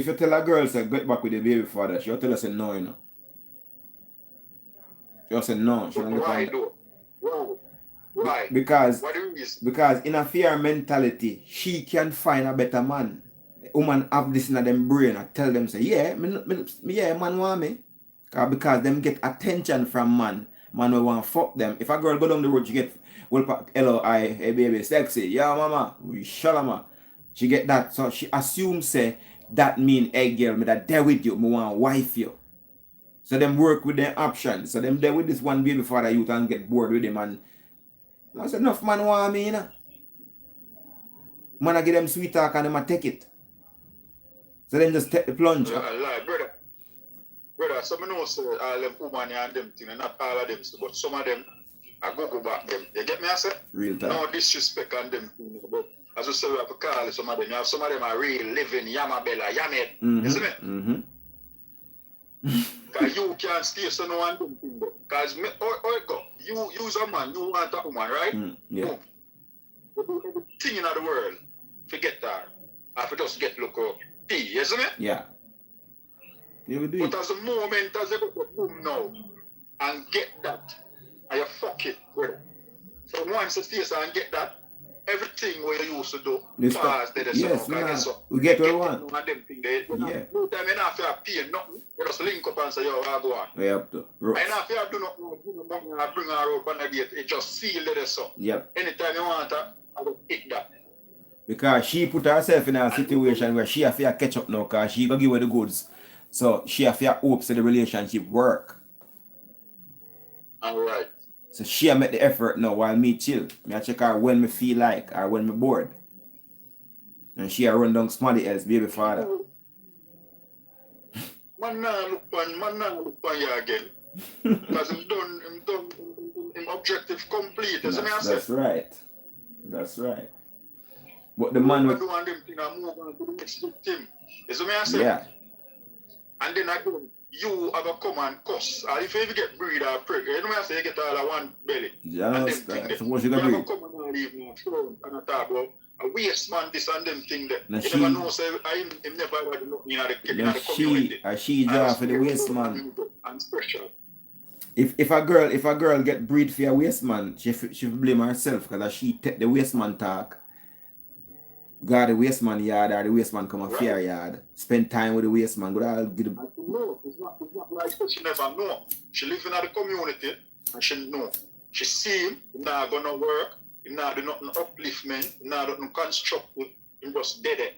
you tell a girl say get back with the baby father, she'll tell us no, you know. She'll say no. She don't get why though? Why? Because what do you mean? Because in a fear mentality, she can find a better man. Woman have this in them brain and tell them say, yeah, man want me. Because them get attention from man. Man will want fuck them. If a girl go down the road, she get hello, hey baby, sexy. Yeah, mama, we shalama. She get that. So she assumes say that mean hey girl, me that there with you, me want wife you. So them work with their options. So them there with this one baby father youth and get bored with him and I said enough man want me, you know. Man I give them sweet talk and them a take it. So then just take the plunge. Lie, brother, some know say all them women and them thing, and not all of them, but some of them I go back them. You get me I say? Real time. No disrespect on them thing, but as you say we have to call it, some of them are real living Yamabella, Yamet. You see me? Because you can't stay so no one them thing. Because you use a man, you want a woman, right? Yeah. You do everything in the world. Forget that. If you just get look up. You see me? Yeah. You will do but it. as a moment as you go to boom now and get that, and you fuck it, brother. So once you stay and get that, everything what you used to do, fast, yes, we get what we want. And them thing there. Yeah. No time you not have to pay nothing. You just link up and say, yo, I'll go on. We have to. You not have to do nothing and bring her out on the gate. It just seal there so. Yep. Anytime you want to, I will pick that. Because she put herself in a situation where she have to catch up now because she gonna give her the goods. So she have to hope so the relationship work. Alright. So she make the effort now while me chill. Me check her when me feel like or when me bored. And she run down somebody else, baby father. Man now look on you again. Because I'm done objective complete. That's right. That's right. But the man with... do and them thing and move on to the next team. You see me I say? Yeah. And then again, you have a come and cuss. Or if you ever get breed or pregnant, you know what I say, you get all of one belly. Yeah, and them suppose you got breed. You have a come and leave now, and I talk about a waste man, this and them thing there. Now you never know, say, I never had nothing in the community. She job for the waste man. And special. If a girl get breed for a waste man, she blame herself because she take the waste man talk go to the waste man yard or the waste man come a fair yard. Spend time with the waste man. Go to get the... No, it's not like she never know. She live in the community and she know. She see him, he's not gonna work, he's not do nothing upliftment, he's not do nothing constructive, he's just dead.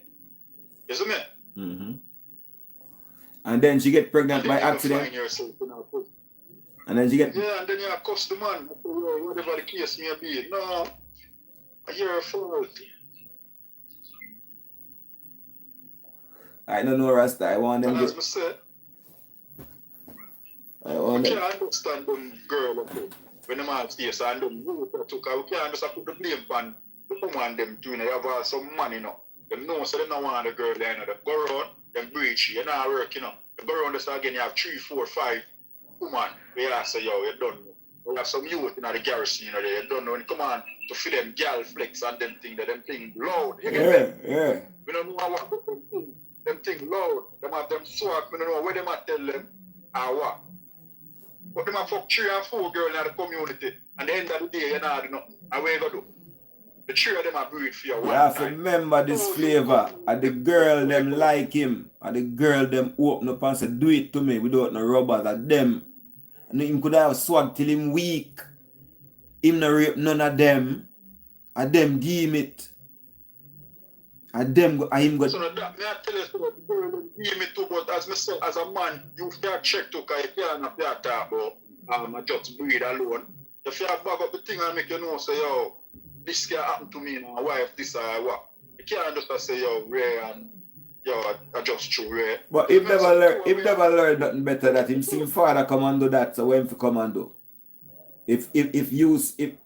You see me? Mm-hmm. And then she get pregnant by accident. And then she get... Yeah, and then you cuss the man, whatever the case may be. No, you're fault. I don't know, Rasta. I want them... And as I said, I want them... can't understand them girl when them have this and them youth that took. We can't just put the blame on the woman them doing. They have some money, you know. Them know so they don't want the girl there, you know. They go around, them breach, you're not working, you know. They go around this again, you have 3, 4, 5 women. They say, yo, you don't know. We have some youth in the garrison, you know, they don't know when you come on to feel them gal flex and them thing loud. You get me? Yeah. We don't know what them thing loud. Them have them swag, we don't know where them are tell them or what. But them have fuck 3 and 4 girls in the community. And the end of the day, you know, do nothing. And where you go do? The 3 of them are breed for you. You have to remember this flavor. And the girl them like him. And the girl them open up and say, do it to me without no rubbers. And them. And him could have swag till him weak. Him no rape none of them. And them give him it. And them and him got... So that, may I tell you, so the girl them give me too, but as myself, as a man, you can't check to, because you can't talk about I just breed alone. If you have bag up the thing and make you know, say, yo, this can happen to me and my wife, this or what. You can't just say, yo, Ray, and yo, I just true Ray. But if never learn nothing better that him see him father come and do that, so when he come and do. If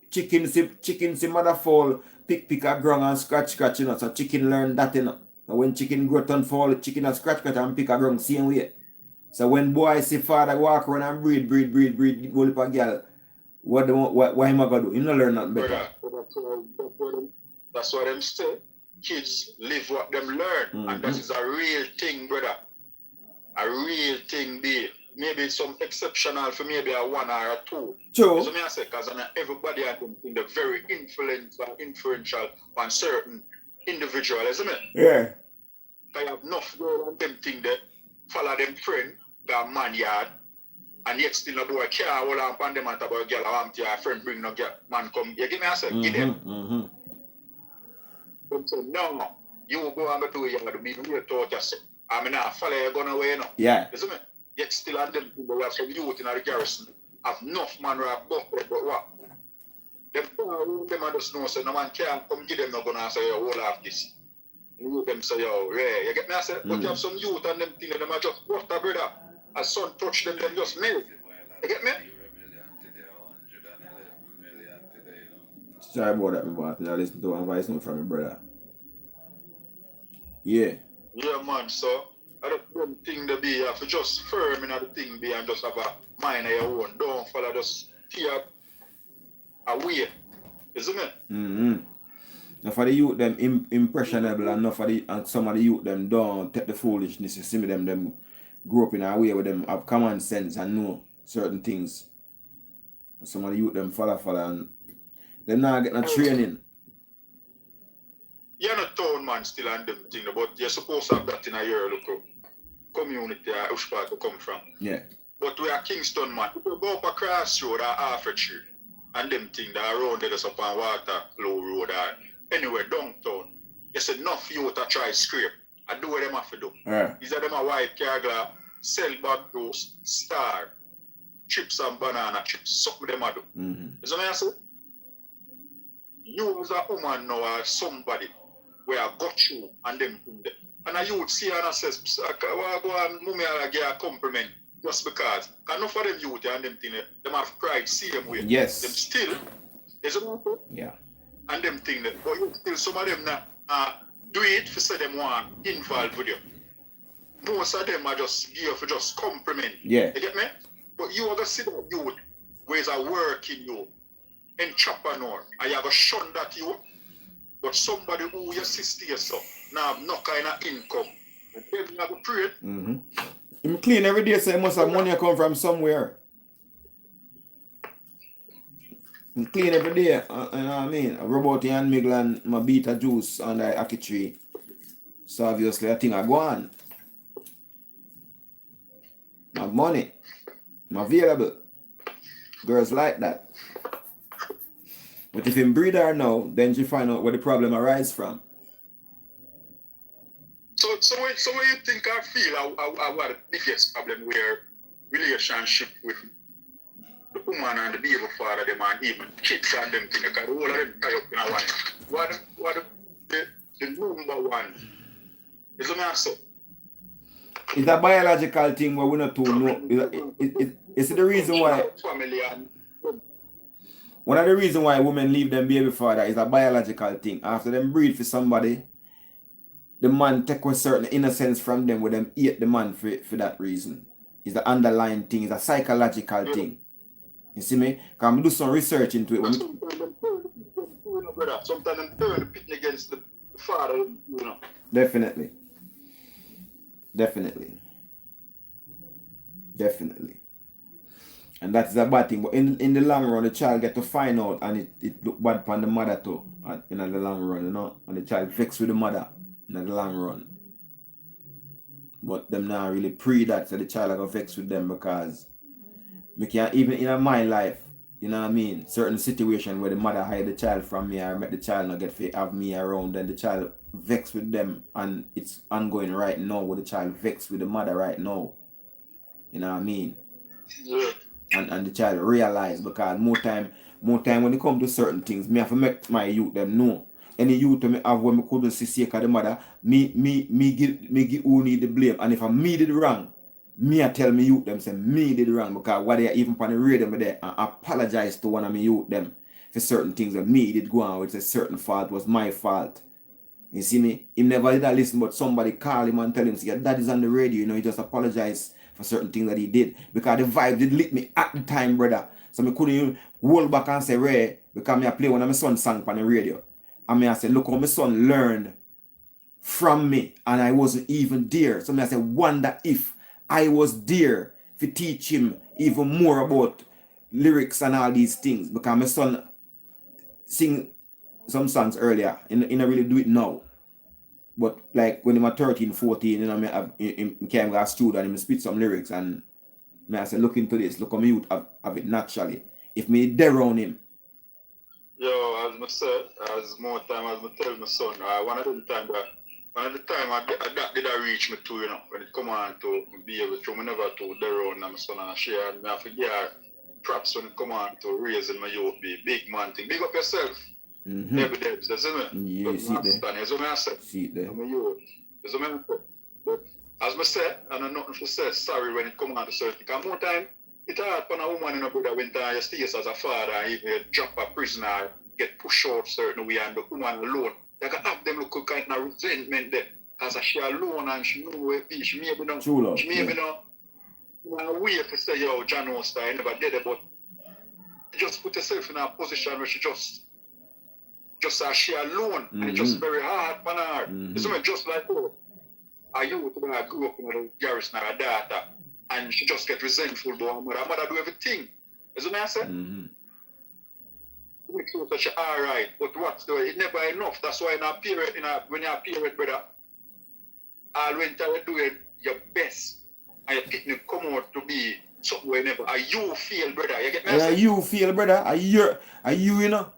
chicken see mother fall, pick a ground and scratch, you know, so chicken learn that, you know. And when chicken grow and fall, chicken a scratch and pick a ground same way. So when boy see father walk around and breed, go up a girl, what him a gonna do? Him not learn nothing better. That's what them say. Kids live what them learn. Mm-hmm. And that is a real thing, brother. A real thing, be. Maybe some exceptional for maybe a 1 or a 2. True. So me I say, because everybody I think they're very influential on certain individual, isn't it? Yeah. I have enough girl and them thing that follow them friend, that man yard, and yet still no boy care all on them and about a girl, I want your friend bring no girl, man come, you give me a say, give them. Mm-hmm. Them say, no, you go and do it, you have to be real to yourself. I mean, not follow you going away, no. Yeah. Isn't it? Yet still on them people have some youth in the garrison. Have enough man who have both, but what? Them and just know, so no man can't come give them no gonna say, yo, all of this. You them say, yo, Ray, you get me? I say, but you have some youth and them things, them are just butter, brother. As son touch them just melt. You get me? Sorry about that, my boy. I listen to one voice note from my brother. Yeah. Yeah, man, so I don't think the be, you have to just firm in the thing be and just have a mind of your own. Don't follow just fear away. Isn't it? Mm-hmm. Now for the youth them impressionable and not for the and some of the youth them don't take the foolishness. You see me them grow up in a way where them have common sense and know certain things. Some of the youth them follow and them not get no training. You're not town man still and them thing, but you're supposed to have that in a your local community which part to come from. Yeah. But we are Kingston man. If you go up a crossroad or Half-a-Tree and them thing that around there up on Waterloo Road or anywhere downtown, it's enough you to try scrape. I do what them have to do. Yeah. These are them a white carglass, sell bag those, Star, chips and banana chips, something them a do. Mm-hmm. You see what I say? You as a woman now or somebody where I got you and them thing there. And a youth see and says, I go and mummy and give a compliment just because. Enough for them youth and them thing, them have pride same way. Yes. Them still, is it okay? Yeah. And them thing there. But you still some of them not do it for say them want involved with you. Most of them are just give for just compliment. Yeah. You get me? But you are gonna see that youth where is a work in you in Chapanor and you have a shun that you. But somebody who you sister yourself now have no kind of income. And then you have to pray. Mm-hmm. Him clean every day, so he must have money come from somewhere. I clean every day. You know what I mean? I rub out the hand miggle and my beta juice on the ackee tree. So obviously I think I go on. My money. I'm available. Girls like that. But if him breed her now, then she find out where the problem arises from. So what you think I feel I what the biggest problem where relationship with the woman and the baby father, them and even kids and them thing, because all of them tie up in a one. What the number one is a matter. It's a biological thing where we not too know. It's the reason why. One of the reasons why women leave them baby father is a biological thing. After them breed for somebody, the man take a certain innocence from them with them hate the man for that reason. It's the underlying thing. It's a psychological thing. You see me? Can we do some research into it? Sometimes them turn the pit against the father, you know. Definitely. And that's a bad thing. But in the long run, the child get to find out and it look bad upon the mother too. In the long run, you know. And the child vexed with the mother in the long run. But them not really pre that, so the child are gonna vex with them because me can't even in my life, you know what I mean, certain situation where the mother hide the child from me or make the child not get to have me around, then the child vex with them and it's ongoing right now where the child vex with the mother right now. You know what I mean? Yeah. And the child realize because more time when it come to certain things, me have to make my youth them know. Any youth me have when me couldn't see sick of the mother, me give who need the blame. And if I me did wrong, me I tell me youth them say me did wrong because what they are even on the radio me there I apologize to one of me youth them for certain things that me did go on with a certain fault was my fault. You see me? He never did that listen, but somebody call him and tell him, say, your dad is on the radio, you know, he just apologized for certain things that he did. Because the vibe did lit me at the time, brother. So I couldn't even hold back and say, Ray, because I play one of my son's song on the radio. And I said, look how my son learned from me and I wasn't even there. So I said, wonder if I was there to teach him even more about lyrics and all these things. Because my son sing some songs earlier, and I really do it now. But like when he was 13, 14, you know, he came to a studio and he spit some lyrics and I said, look into this, look how me youth have it naturally. If me there on him. Yo, as I said, as more time as I tell my son, one of the time that did I reach me too, you know, when it come on to be able to, I never told there on my son and I share, and I forget props when it come on to raising my youth, be big man thing. Big up yourself. Every day, that's it. Yeah, you see there. That's what I said. See there. That's what I said. But as I said, and I'm not to say sorry when it come on to certain, because more time, it's hard for a woman in a brother when you stay as a father, even you drop a prisoner, get pushed out certain way, and the woman alone, you can have them look kind of resentment there, because she alone and she know where she maybe not, she maybe not way to say, yo, John Oster, I never did it, but just put yourself in a position where she just as she alone, and it's just very hard for her. It's just like, oh, a youth when I grew up in a garrison or a daughter, and she just get resentful about her mother. Her mother do everything. Is what I said? Make sure that she's alright, but what's the way? It's never enough. That's why when you're a parent, brother, all when you do your best, and you think you come out to be something whenever, and you feel, brother. You get me? Yeah, you feel, brother. Are you, you know?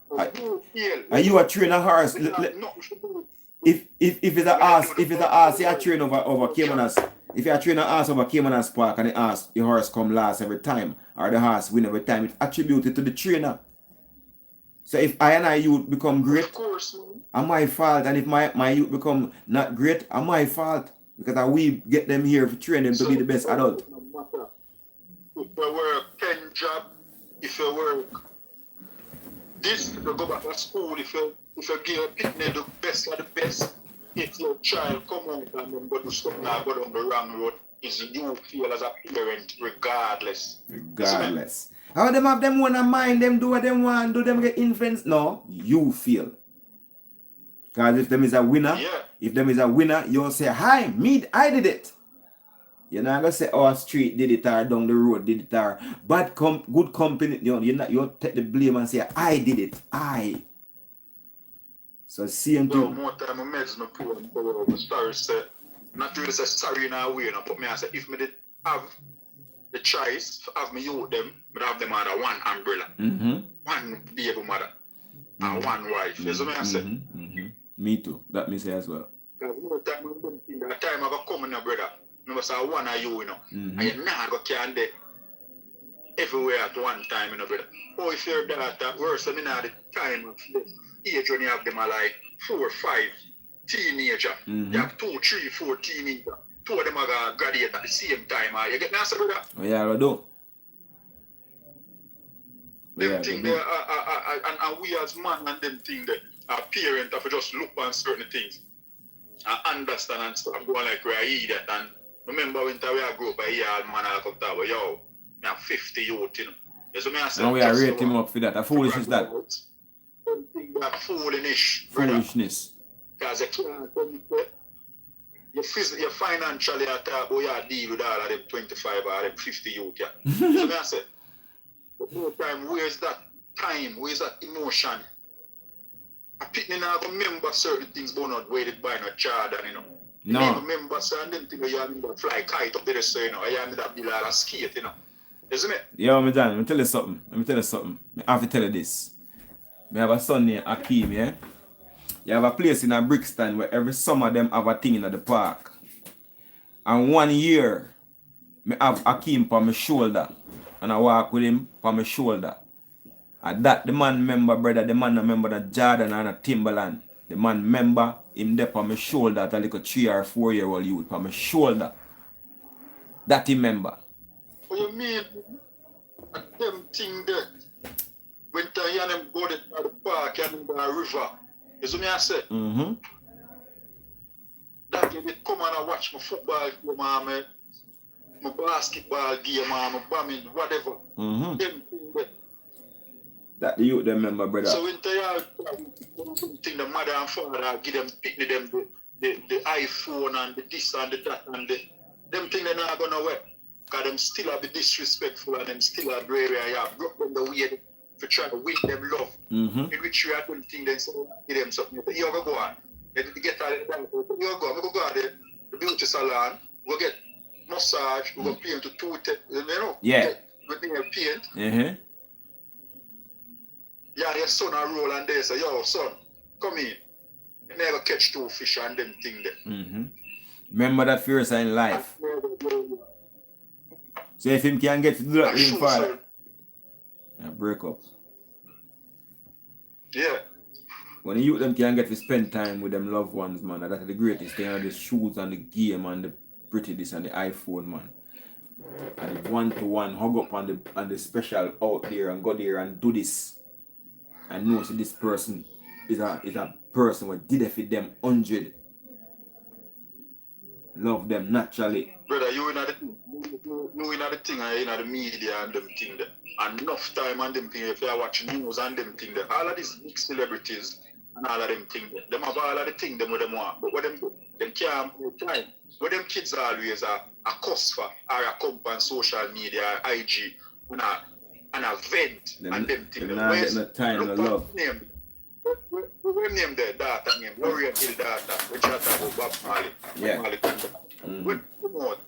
Are you a trainer horse? If it's a horse, you train over Caymanas. If you train a horse over Caymanas Park and the horse come last every time, or the horse win every time, it's attributed to the trainer. So if I and youth become great, I'm my fault. And if my youth become not great, I'm my fault. Because we get them here to train them to be the best adult. If you work 10 job, if you work this, if you go back to school, if you give a picnic the best of the best, if your child come out and then go to something or go down the wrong road, is you feel as a parent regardless. Regardless. How them have them wanna mind them do what them want, do them get influence? No, you feel. Because if them is a winner, you'll say, hi, I did it. You're not gonna say our street did it or down the road did it or good company. You take the blame and say I did it. I. So same No, thing. more time I meds me poor and poor. Sorry, say not really say sorry in a way, no, but me I say if me did have the choice to have me youth them, but have them under one umbrella. One baby mother and one wife. You see me I say? Me too. That me say as well. Because more time I don't think that time I go come in your brother. No say one of you, and you're not go can there everywhere at one time, brother. Or if you're daughter, worse than at the time of the age when you have them are like 4 or 5 teenager. You have 2, 3, 4 teenager. 2 of them are gonna graduate at the same time. You get me answer, brother? Oh yeah, I do. Them thing there, and we as man and them thing there, our parents have to just look on certain things and understand and stop going like we're idiot. And remember when we are grow up a year, man, I come talk about, yo, I have 50 youth, You see me I say? And we are rating him up for that. A foolish is that. Something that foolishness. Foolishness. Because you can't come you financially at all, but you deal with all of them 25 or them 50 youth. Yeah. So I say, but no time, where's that time? Where's that emotion? I pick me now remember certain things but not weighted by no Jordan, No. You remember certain things you have to fly kite up there, so you have to build a skate, Isn't it? Yo, me John, let me tell you something. I have to tell you this. I have a son named Akeem, yeah? You have a place in a Brixton where every summer them have a thing in the park. And 1 year, I have Akeem on my shoulder. And I walk with him on my shoulder. And that the man member, brother, the man member the Jordan and a Timberland. The man member him there on my shoulder at a little 3 or 4 year old youth on my shoulder. That he member. What you mean? Them thing there. When you and them go to the park and the river. You see me I say? That you come and watch my football game, my basketball game, my bombing, whatever. Them thing there. That the youth them member, brother. So when they think the mother and father give them picnic them the iPhone and the this and the that and the them thing they're not gonna work. Because them still have be disrespectful and them still have bravery and you have broke them the way to try to win them love. In which you are doing things then so give them something. You go on. You get all the time. You go out there, the beauty salon, we get massage, we go paint to tooth, Yeah. We paint. Yeah, your son a roll and they say, yo, son, come in. You never catch 2 fish and them thing there. Remember that first in life. So if him can get to do that in father, break up. Yeah. When the youth them can get to spend time with them loved ones, man, that's the greatest thing. The shoes and the game and the pretty this and the iPhone, man. And the 1-to-1 hug up on the special out there and go there and do this. And know so this person is a person who did it for them 100. Love them naturally. Brother, you in the thing and in the media and them thing there. And enough time and them thing if you watch news and them thing there. All of these big celebrities and all of them thing there. Them have all of the thing them with them want. But what them do? Them can't have time. What them kids always are a cuss for or a come on social media, IG, an event and them thing. They're not getting the time to love. We name their daughter name, Warrior Hill daughter, which I talk about Bob Marley. Yeah. Marley when come out,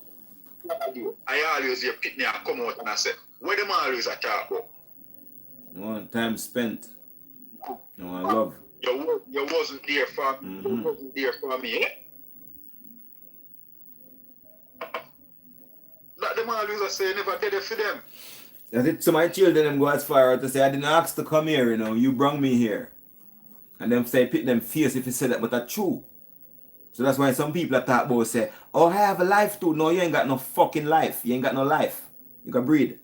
I always hear Pitney and come out and I say, what them always talk about? One time spent. No, I love. You wasn't there for me. You wasn't there for me, eh? That them always say never did it for them. That's it. So my children them go as far as to say, I didn't ask to come here, you brought me here. And them say, pick them fierce if you say that, but that's true. So that's why some people talk about say, oh, I have a life too. No, you ain't got no fucking life. You ain't got no life. You can breed.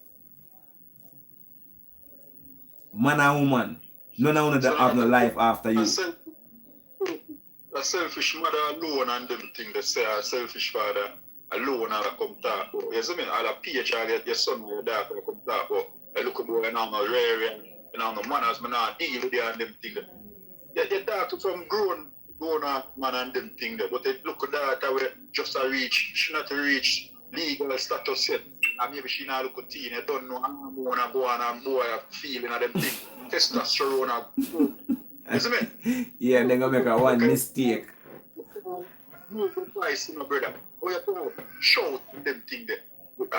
Man and woman. None of them have no life after you. A selfish mother alone and them thing they say a selfish father alone and come talk about. You see me? All a page or your son or your daughter come talk about. I look about and I'm no rare and I'm no manners, man, I deal with you and them thing. They talk to some grown up man and them thing there, but they look at that way just a reach, she not reach legal status yet. And maybe she not look at teen, you don't know how wanna go on and boy are feeling of them things. Testosterone isn't it? Yeah, they're gonna make a one mistake. Move the price, brother. Oh, you shout them thing there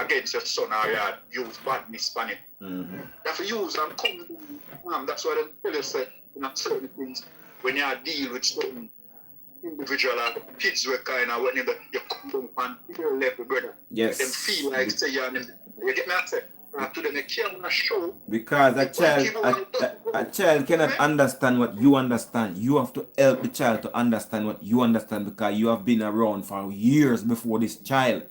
against your son or you use badness on it. You have to use and come down. That's why they tell you say, certain things when you deal with certain individual kids were kind of whenever you come down on your level, brother. Yes. Them feel like say you get me say. To them, they can't show. Because a child cannot understand what you understand. You have to help the child to understand what you understand because you have been around for years before this child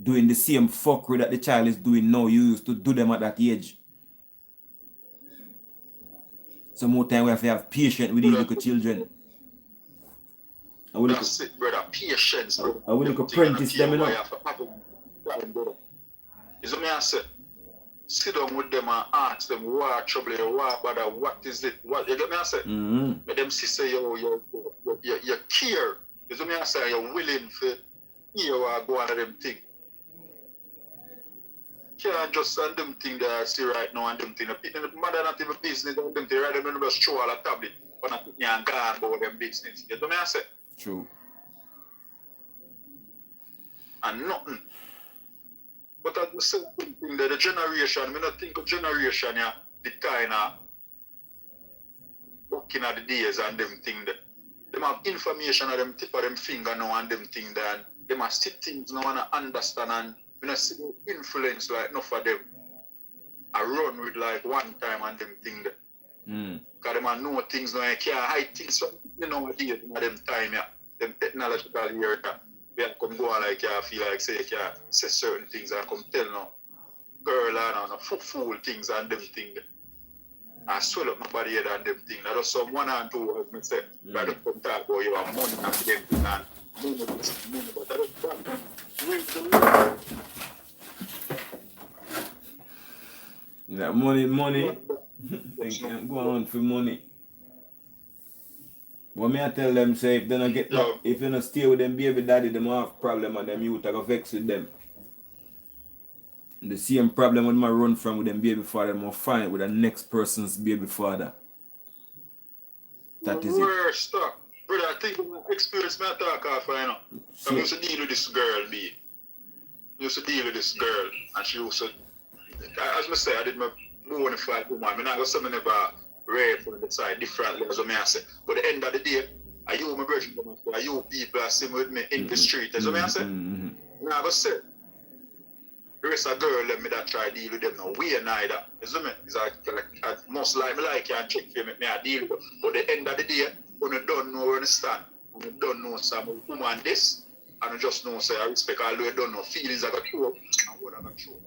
doing the same fuckery that the child is doing now. You used to do them at that age. So more time we have to have patience with these little children. That's it, brother. Patience, bro. I will apprentice them, you know. Is what I say. Sit down with them and ask them what trouble you, what bother, what is it, what you get me I say? Let them see say you care. Is what I say, you're willing to hear what go on them thing. Can't just send them thing that I see right now and them thing. The mother not even business and them thing, right? Them just throw all a tablet but not me and gone about them business. You know what I say? True. And nothing. But at the same thing that the generation, I don't think a generation yeah, the kind of working at the days and them thing that them have information at them tip of them finger now and them thing that and them have see things now and understand and you know see the influence like enough of them. I run with like one time and them thing that because them know things now you can't hide things from you know nowadays in them time yeah, them technological here that. We come go on like you feel like say you can say certain things and come tell no girl and fool things and them things. I swell up my body head and them things. That's some 1 and 2 words me say. But I don't come talk about you have money and them things and money but I don't Yeah, money. Think I'm going on for money. But me I tell them say if they don't get if you don't stay with them baby daddy, them have problem and them youth are gonna vex with them. The same problem when I run from with them baby father, I'm gonna find it with the next person's baby father. That is it. Worst stuff. Brother, I think my experience me I talk off you know. I used to deal with this girl B. I used to deal with this girl and she used to as I say I did my bona fide woman. I not go say me never rape on the side differently as I say. But at the end of the day, I you my version of myself, I you people are sitting with me in the street, as I say. Now I go say, the rest of girl let me that try to deal with them no way neither. Is it me? It's like most like me like and check for me I deal with them. But at the end of the day, when you don't know where you stand, when you don't know some woman this, and you just know say I respect although you don't know feelings I got show up and what I got show up.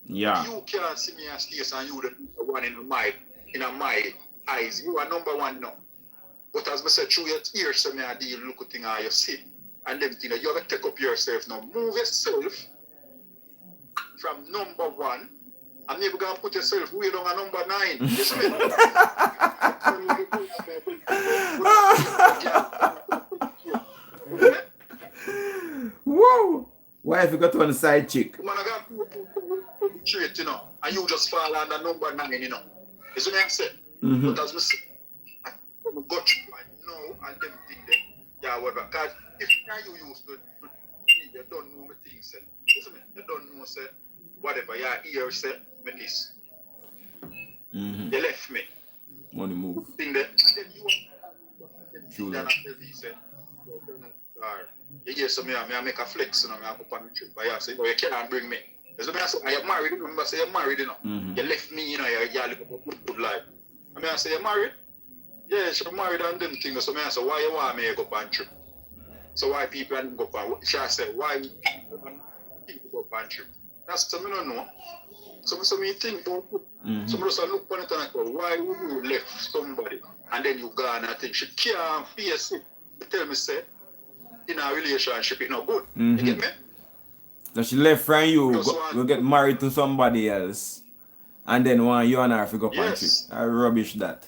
Yeah. You can't see me as this and you the one in my eyes, you are number one now. But as I said, through your ears, so me I deal look at thing you see. And them thing you have to take up yourself now. Move yourself from number one and maybe gonna put yourself way down at number 9. You see me? Whoa! Why have you got one side chick? Man, I got straight, you know, and you just fall under number 9, you know. You see what I say? But as I say, I got you right now and them thing there. Yeah, whatever. Because if you used to you don't know me things, say. You see me? You don't know, say, whatever. Yeah, here, say, me this. You left me. Money move. Thing there. And then you tell me, say, you hear some I make a flex, you know, I go on a trip. But you say, you can't bring me. You see me? I say, are you married? Remember, say, you're married, you know. You left me, you know, you live a good life. I say, you're married? Yes, I'm married and them things. So I say, why you want me to go on trip? So why people don't go on? She said, why people go on trip? That's something I don't know. So me think about it. So I just look on it and I go, why would you left somebody and then you go and I think she can't face it. You tell me, say, in a relationship, it's not good. You get me? So she left from you, go get married to somebody else. And then one you and her to go on trip. I rubbish that.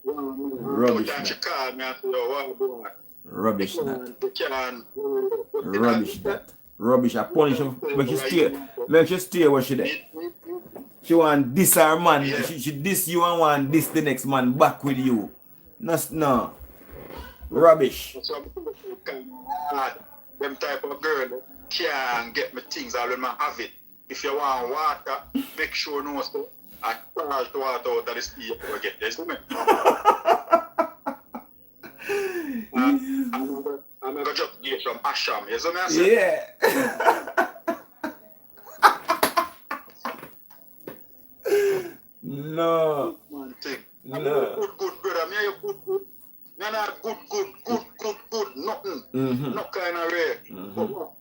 Rubbish that. She called me and said, oh, rubbish that. Rubbish that. Rubbish. I punish her. Make she stay where she there. She want this her man. Yeah. She diss you and want this the next man back with you. No. Rubbish. So them type of girl can get me things all when I have it. If you want water, make sure no so I charge the water out of the sea you get this. I'm gonna just get from Asham, you see me I say? Yeah. No. One thing. No. Good, brother. Me are good. Me not good. Nothing. No kind of rare. But what?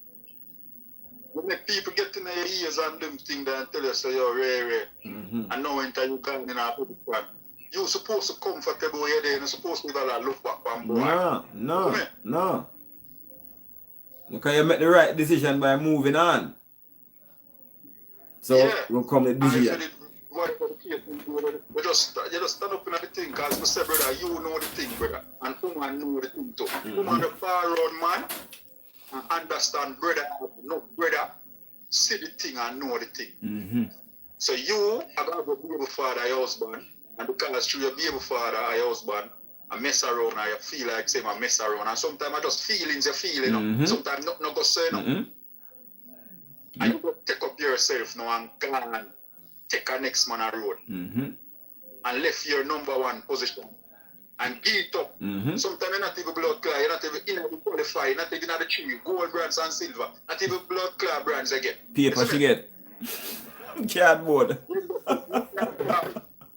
You make people get in their ears and them things and tell you so you're rare. And now until you gone in a public one. You're supposed to comfortable here there. You're supposed to look back and boy. No. Because you make the right decision by moving on. So we'll come to decision. You just stand up in the thing because we say, brother, you know the thing, brother. And woman know the thing too. Woman the far round man and understand brother, no brother, see the thing and know the thing. So you are going to be able father your husband, and because through your baby father or your husband, I mess around and you feel like say I mess around. And sometimes I just feelings you feel, you know. Sometimes not go say no. And you go take up yourself now and go and take a next man a road. And left your number one position. And give it up. Sometimes you're not even blood clot, you're not even in qualify, you're not even in the tree, gold, bronze and silver. Not even blood clot brands again. Paper she get. Cardboard.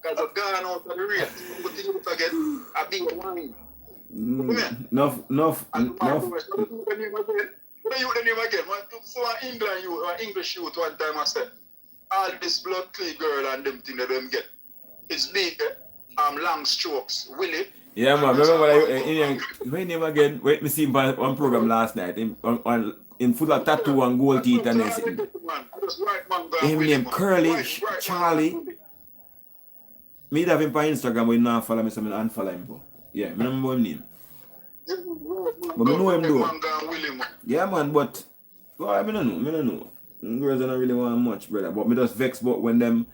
Because I've gone out of the race. But you forget a big wine. Enough. What are you the name again? So an England youth, an English youth one time I said, all this blood clay girl and them thing that them get. It's big, long strokes, Willie. Yeah, man. Remember when name again? Wait, me see him on one program last night. In full of tattoo and gold teeth and everything. Him name Curly, Charlie. Me have him on Instagram, but he not follow me, so I unfollow him. Yeah, I remember him name. But I know him though. Yeah, man, but well, I don't know. Girls don't really want much, brother. But me just vex about when them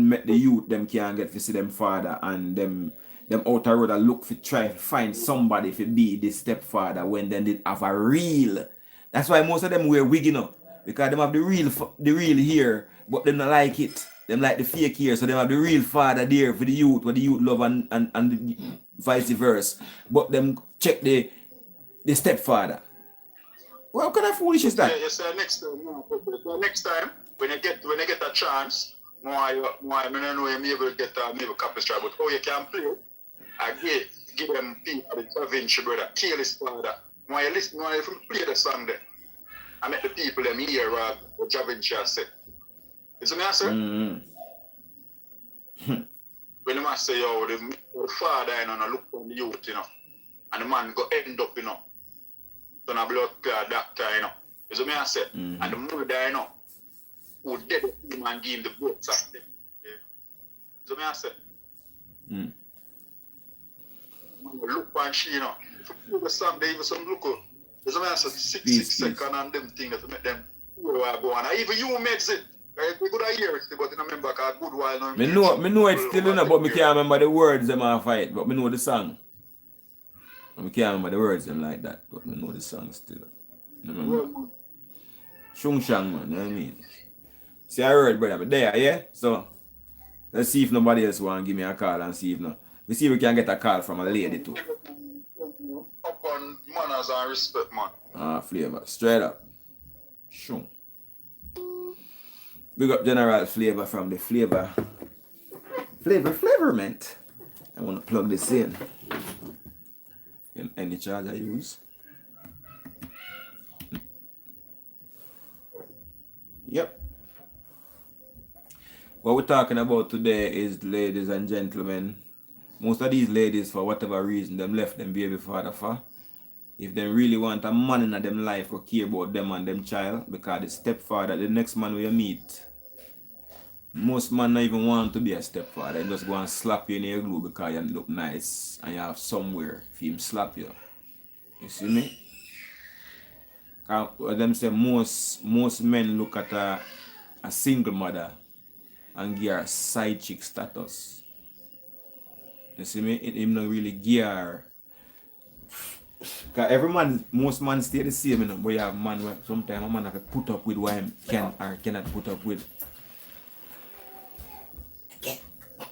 met the youth, them can't get to see them father and them outer road and look for try to find somebody to be the stepfather when they did have a real. That's why most of them wear wig, you know, because them have the real hair, but them not like it. Them like the fake hair, so them have the real father there for the youth, what the youth love and the vice versa. But them check the stepfather. What kind of foolish is that? Yeah, you say next time when you get a chance, I don't know you may able to get a couple strap, but you can play. I give them people the Da Vinci brother, kill his father. When you listen, when you play the song there, I make the people them hear what Da Vinci has said. You see me answer? When the man say, yo, the father, you know, look on the youth, you know, and the man go end up, you know, on a blood clot doctor, you know. You see me answer? And the mother, you know, who dead him and give him the blood sack. You see me answer? Man, look on she, you know. If you play the song, they even some look up. You see me answer? 6 seconds and them things that make them go on. And even you makes it. We could have heard it, but I remember a good while now. Me know it still, you know, but me can't remember the words them off it, but me know the song. I can't remember the words them like that, but me know the song still. Remember? Shung Shang, man, you know what I mean? See, I heard, brother, but there, yeah? So, let's see if nobody else want to give me a call and see if no. We see if we can get a call from a lady too. Up on manners and respect, man. Flavor, straight up. Shung. Big up General Flavor from the Flavorment. I want to plug this in. Any charge I use? Yep. What we're talking about today is, ladies and gentlemen, most of these ladies, for whatever reason, them left them baby father for. If they really want a man in them life or care about them and them child, because the stepfather, the next man we meet, most men not even want to be a stepfather. They just go and slap you in your glue because you look nice and you have somewhere for him slap you. You see me? Them say most men look at a single mother and give her side chick status. You see me? Him not really give her. Cause every man, most men stay the same, you know, but you have man where sometimes a man have to put up with what him can or cannot put up with.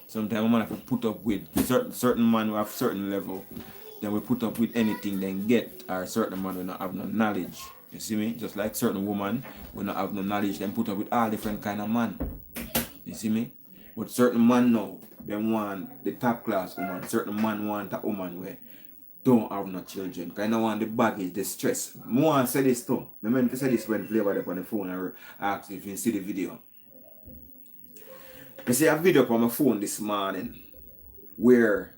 Sometimes a man have to put up with certain man who have certain level, then we put up with anything then get, or certain man will not have no knowledge. You see me? Just like certain woman will not have no knowledge, then put up with all different kind of man. You see me? But certain man now, they want the top class woman. Certain man want a woman where don't have no children. Kind of want the baggage, the stress. I want to say this too. I meant to say this when Flavor up on the phone and asked if you see the video. I see a video on my phone this morning where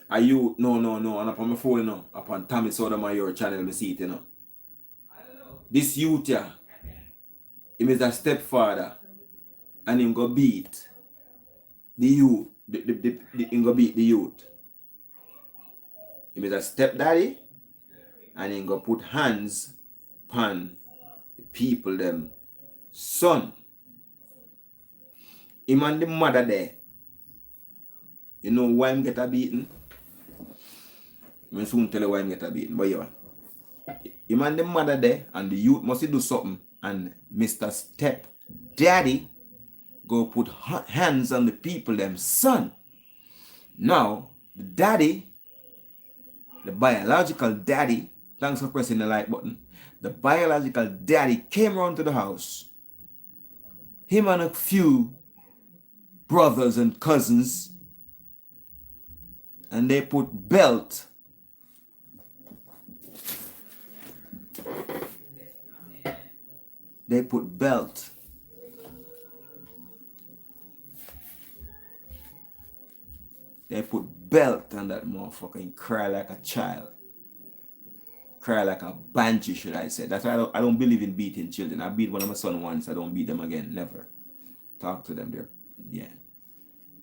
are you and up on my phone, you know, upon Tommy Sotomayor channel, I see it, you know. This youth here, him is a stepfather and him go beat the youth, him go beat the youth. Him is a stepdaddy and him go put hands upon the people them son. Him and the mother there. You know why him get a beaten? I soon tell you why him get a beaten, but yeah. Him and the mother there and the youth must do something and Mr. Step Daddy go put hands on the people them son. Now the daddy, the biological daddy, thanks for pressing the like button. The biological daddy came around to the house. Him and a few brothers and cousins, and they put belt on that motherfucker and cry like a child. Cry like a banshee, should I say. That's why I don't believe in beating children. I beat one of my son once, I don't beat them again, never. Talk to them there. Yeah.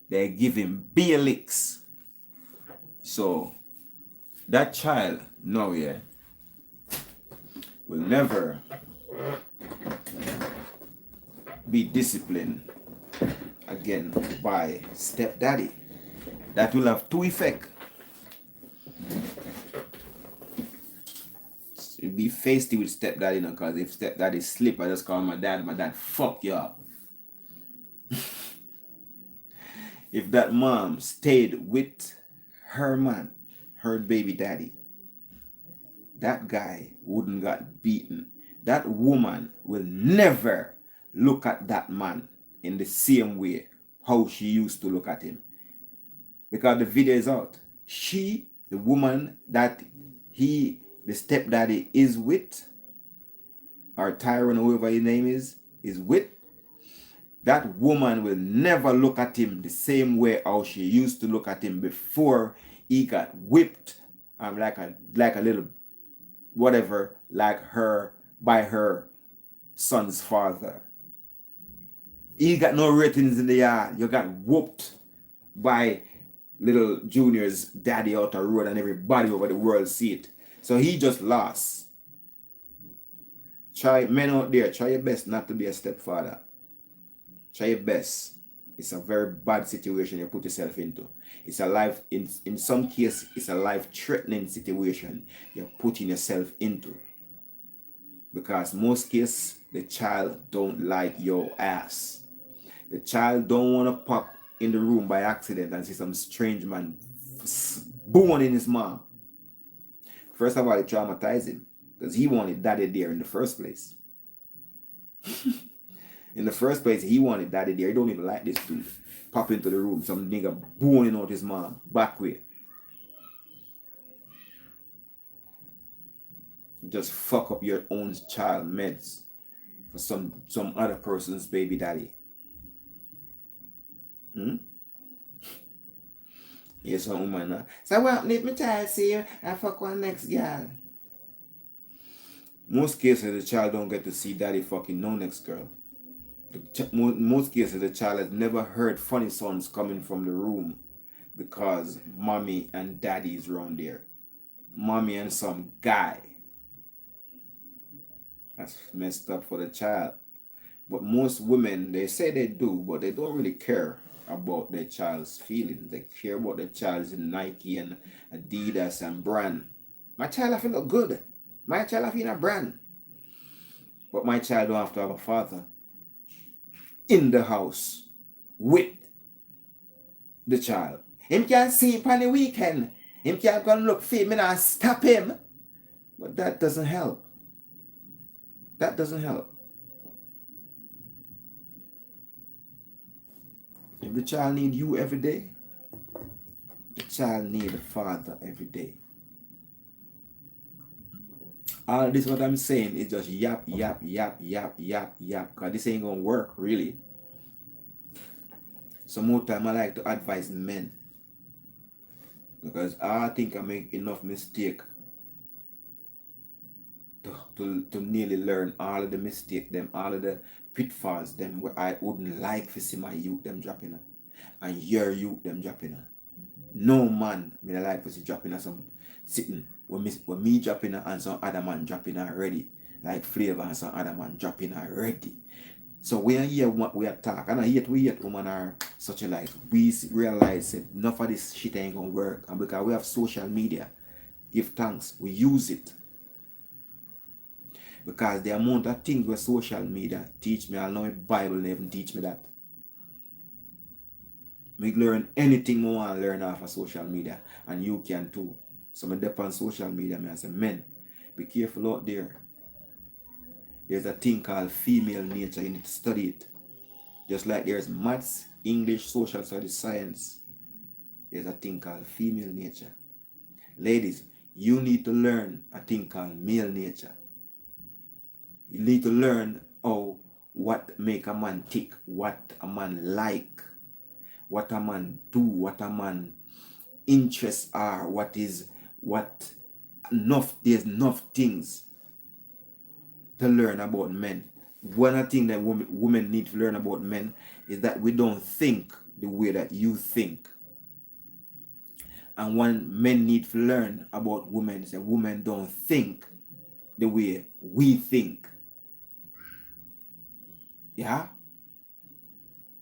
They give him beer licks. So that child, no, yeah, will never be disciplined again by stepdaddy. That will have two effects. Be feisty with stepdaddy, you know, because if stepdaddy slip, I just call my dad fuck you up. If that mom stayed with her man, her baby daddy, that guy wouldn't got beaten. That woman will never look at that man in the same way how she used to look at him. Because the video is out. She, the woman that the stepdaddy is with, or Tyron, whoever his name is with, that woman will never look at him the same way how she used to look at him before he got whipped like a little whatever, like her, by her son's father. He got no ratings in the yard. You got whooped by little Junior's daddy out the road and everybody over the world see it. So he just lost. Men out there, try your best not to be a stepfather. Try your best. It's a very bad situation you put yourself into. It's a life, in some cases, it's a life-threatening situation you're putting yourself into. Because most cases, the child don't like your ass. The child don't want to pop in the room by accident and see some strange man born in his mom. First of all, it traumatized him because he wanted daddy there in the first place. In the first place, he wanted daddy there. He don't even like this dude. Pop into the room, some nigga boning out his mom. Back way. Just fuck up your own child meds for some other person's baby daddy. Yes, some woman now. So what need my child see you and fuck one next girl? Most cases, the child don't get to see daddy fucking no next girl. Most cases, the child has never heard funny sounds coming from the room because mommy and daddy is around there. Mommy and some guy. That's messed up for the child. But most women, they say they do, but they don't really care about their child's feelings. They care about their child's in Nike and Adidas and brand. My child have to look good. My child have to in a brand. But my child don't have to have a father in the house with the child. Him can see him on the weekend. Him can go and look for him and stop him. But that doesn't help. That doesn't help. If the child need you every day, the child need a father every day. All this what I'm saying is just yap. Because this ain't gonna work really. Some more time I like to advise men. Because I think I make enough mistake to nearly learn all of the mistake them, all of the pitfalls them where I wouldn't like to see my youth them dropping and your youth them dropping. No man me like to see dropping some sitting when me dropping and some other man dropping already. Like Flavor and some other man dropping already. So we hear what we attack and I hate women are such a like we realize that enough of this shit ain't gonna work, and because we have social media, give thanks, we use it. Because the amount of things where social media teach me, I know my Bible never even teach me that. Me learn anything I want to learn off of social media, and you can too. So I depend on social media, I say, men, be careful out there. There's a thing called female nature, you need to study it. Just like there's maths, English, social studies, science. There's a thing called female nature. Ladies, you need to learn a thing called male nature. You need to learn what make a man tick, what a man like, what a man do, what a man interests are, there's enough things to learn about men. One thing that women need to learn about men is that we don't think the way that you think. And when men need to learn about women is that women don't think the way we think. Yeah?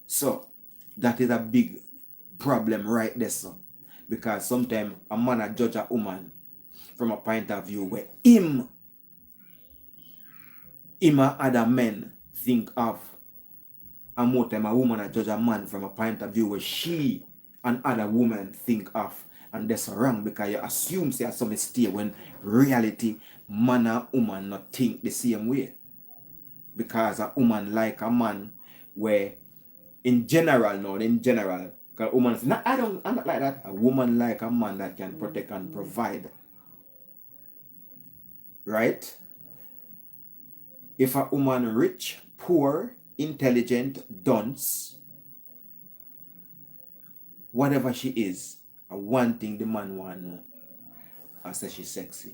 So, that is a big problem right there, so. Because sometimes a man judge a woman from a point of view where him and other men think of. And more time a woman judge a man from a point of view where she and other women think of. And that's wrong because you assume there's some mistake when reality man and woman not think the same way. Because a woman like a man where in general, because a woman is not, I'm not like that. A woman like a man that can protect and provide. Right? If a woman rich, poor, intelligent, dunce, whatever she is, one thing the man want to know, I say she's sexy.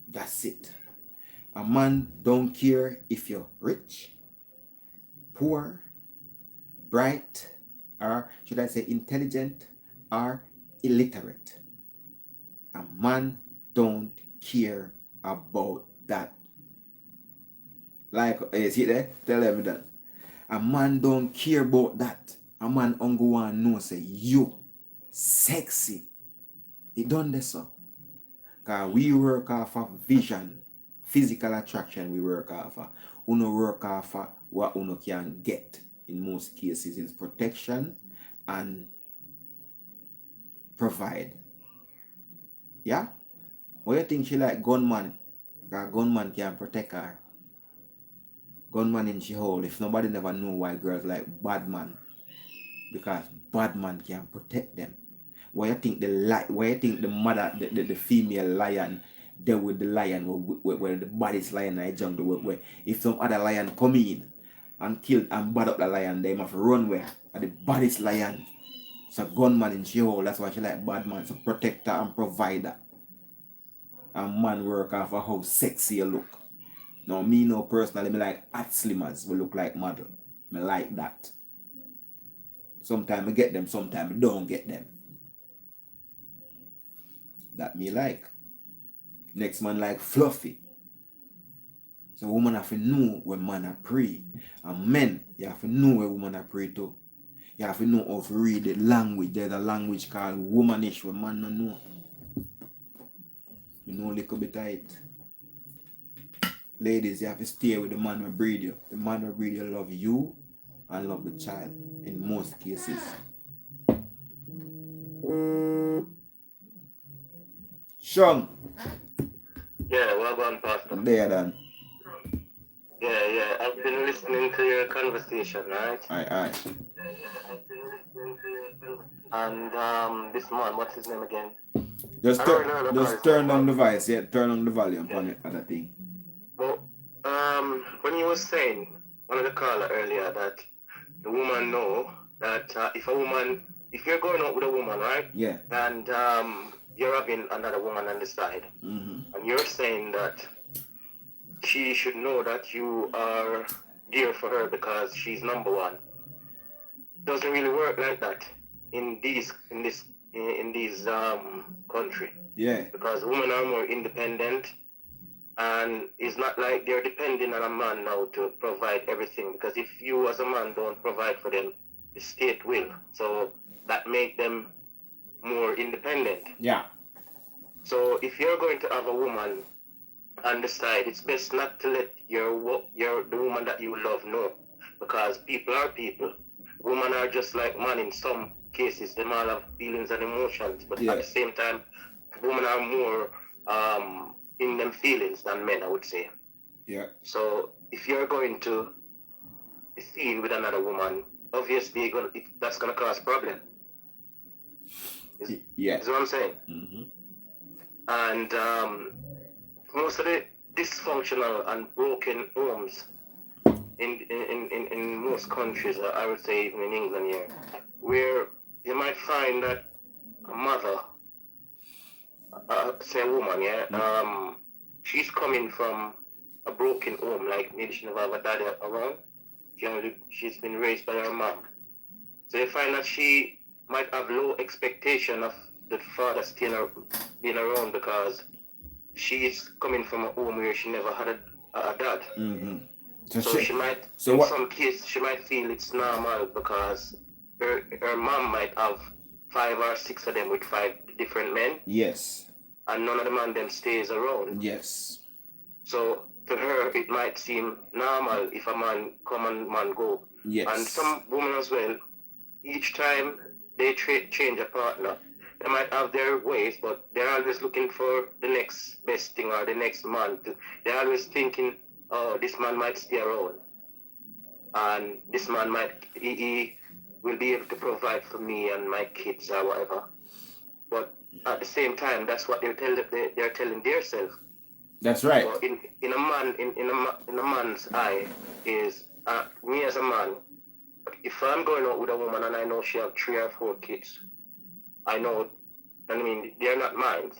That's it. A man don't care if you're rich, poor, bright, or should I say intelligent or illiterate. A man don't care about that. Like, you see there? Tell them that. A man don't care about that. A man only want to know, say, you, sexy. He done this, so. Because we work off of vision, physical attraction we work off of. Uno work off of what uno can get. In most cases, is protection and provide. Yeah? What you think she like gunman? Because gunman can protect her. Gunman in she hole. If nobody never know why girls like bad man. Because bad man can protect them. Why you think the mother, the female lion, there with the lion where the baddest lion in the jungle where if some other lion come in and kill and bad up the lion, they must run where the baddest lion. So gunman in she hole, that's why she like bad man, so protector and provider. And man work off of how sexy you look. Now me no personally, me like hot slimmers will look like model. Me like that. Sometimes I get them, sometimes I don't get them. That me like. Next man like fluffy. So woman have to know when man are pray. And men, you have to know when woman are pray too. You have to know how to read the language. There's a language called womanish when man don't know. You know a little bit of it. Ladies, you have to stay with the man who breed you. The man who breed you love you and love the child in most cases. Sean. Yeah, well done, Pastor. There then. Yeah. I've been listening to your conversation, right? Aye. And this man, what's his name again? Just turn on the voice, yeah. Turn on the volume on it, other thing. Well, when you were saying, one of the caller earlier, that the woman know that if you're going out with a woman, right? Yeah. And you're having another woman on the side, and you're saying that she should know that you are dear for her because she's number one. It doesn't really work like that in this country. Yeah. Because women are more independent, and it's not like they're depending on a man now to provide everything. Because if you as a man don't provide for them, the state will. So that make them more independent. Yeah. So if you're going to have a woman on the side, it's best not to let the woman that you love know, because people are people. Women are just like man in some cases. They all have feelings and emotions, but at the same time, women are more in them feelings than men, I would say. Yeah. So if you're going to be seen with another woman, obviously that's gonna cause problem. Yeah. Is what I'm saying. Mm-hmm. And most of the dysfunctional and broken homes in most countries, I would say even in England here, where you might find that a mother, say a woman, she's coming from a broken home, like maybe she never have a daddy around. She's been raised by her mom. So you find that she might have low expectation of the father being around, because she's coming from a home where she never had a dad. Mm-hmm. So she might, some cases, she might feel it's normal because her mom might have 5 or 6 of them with 5 different men. Yes. And none of the man them stays around. Yes. So to her, it might seem normal if a man come and man go. Yes. And some women as well, each time they change a partner, they might have their ways, but they're always looking for the next best thing or the next man. They're always thinking, oh, this man might stay around, and this man he will be able to provide for me and my kids or whatever. But at the same time, that's what they're telling themselves. That's right. So in a man's eye is me as a man. If I'm going out with a woman and I know she have 3 or 4 kids, I know, they're not mine.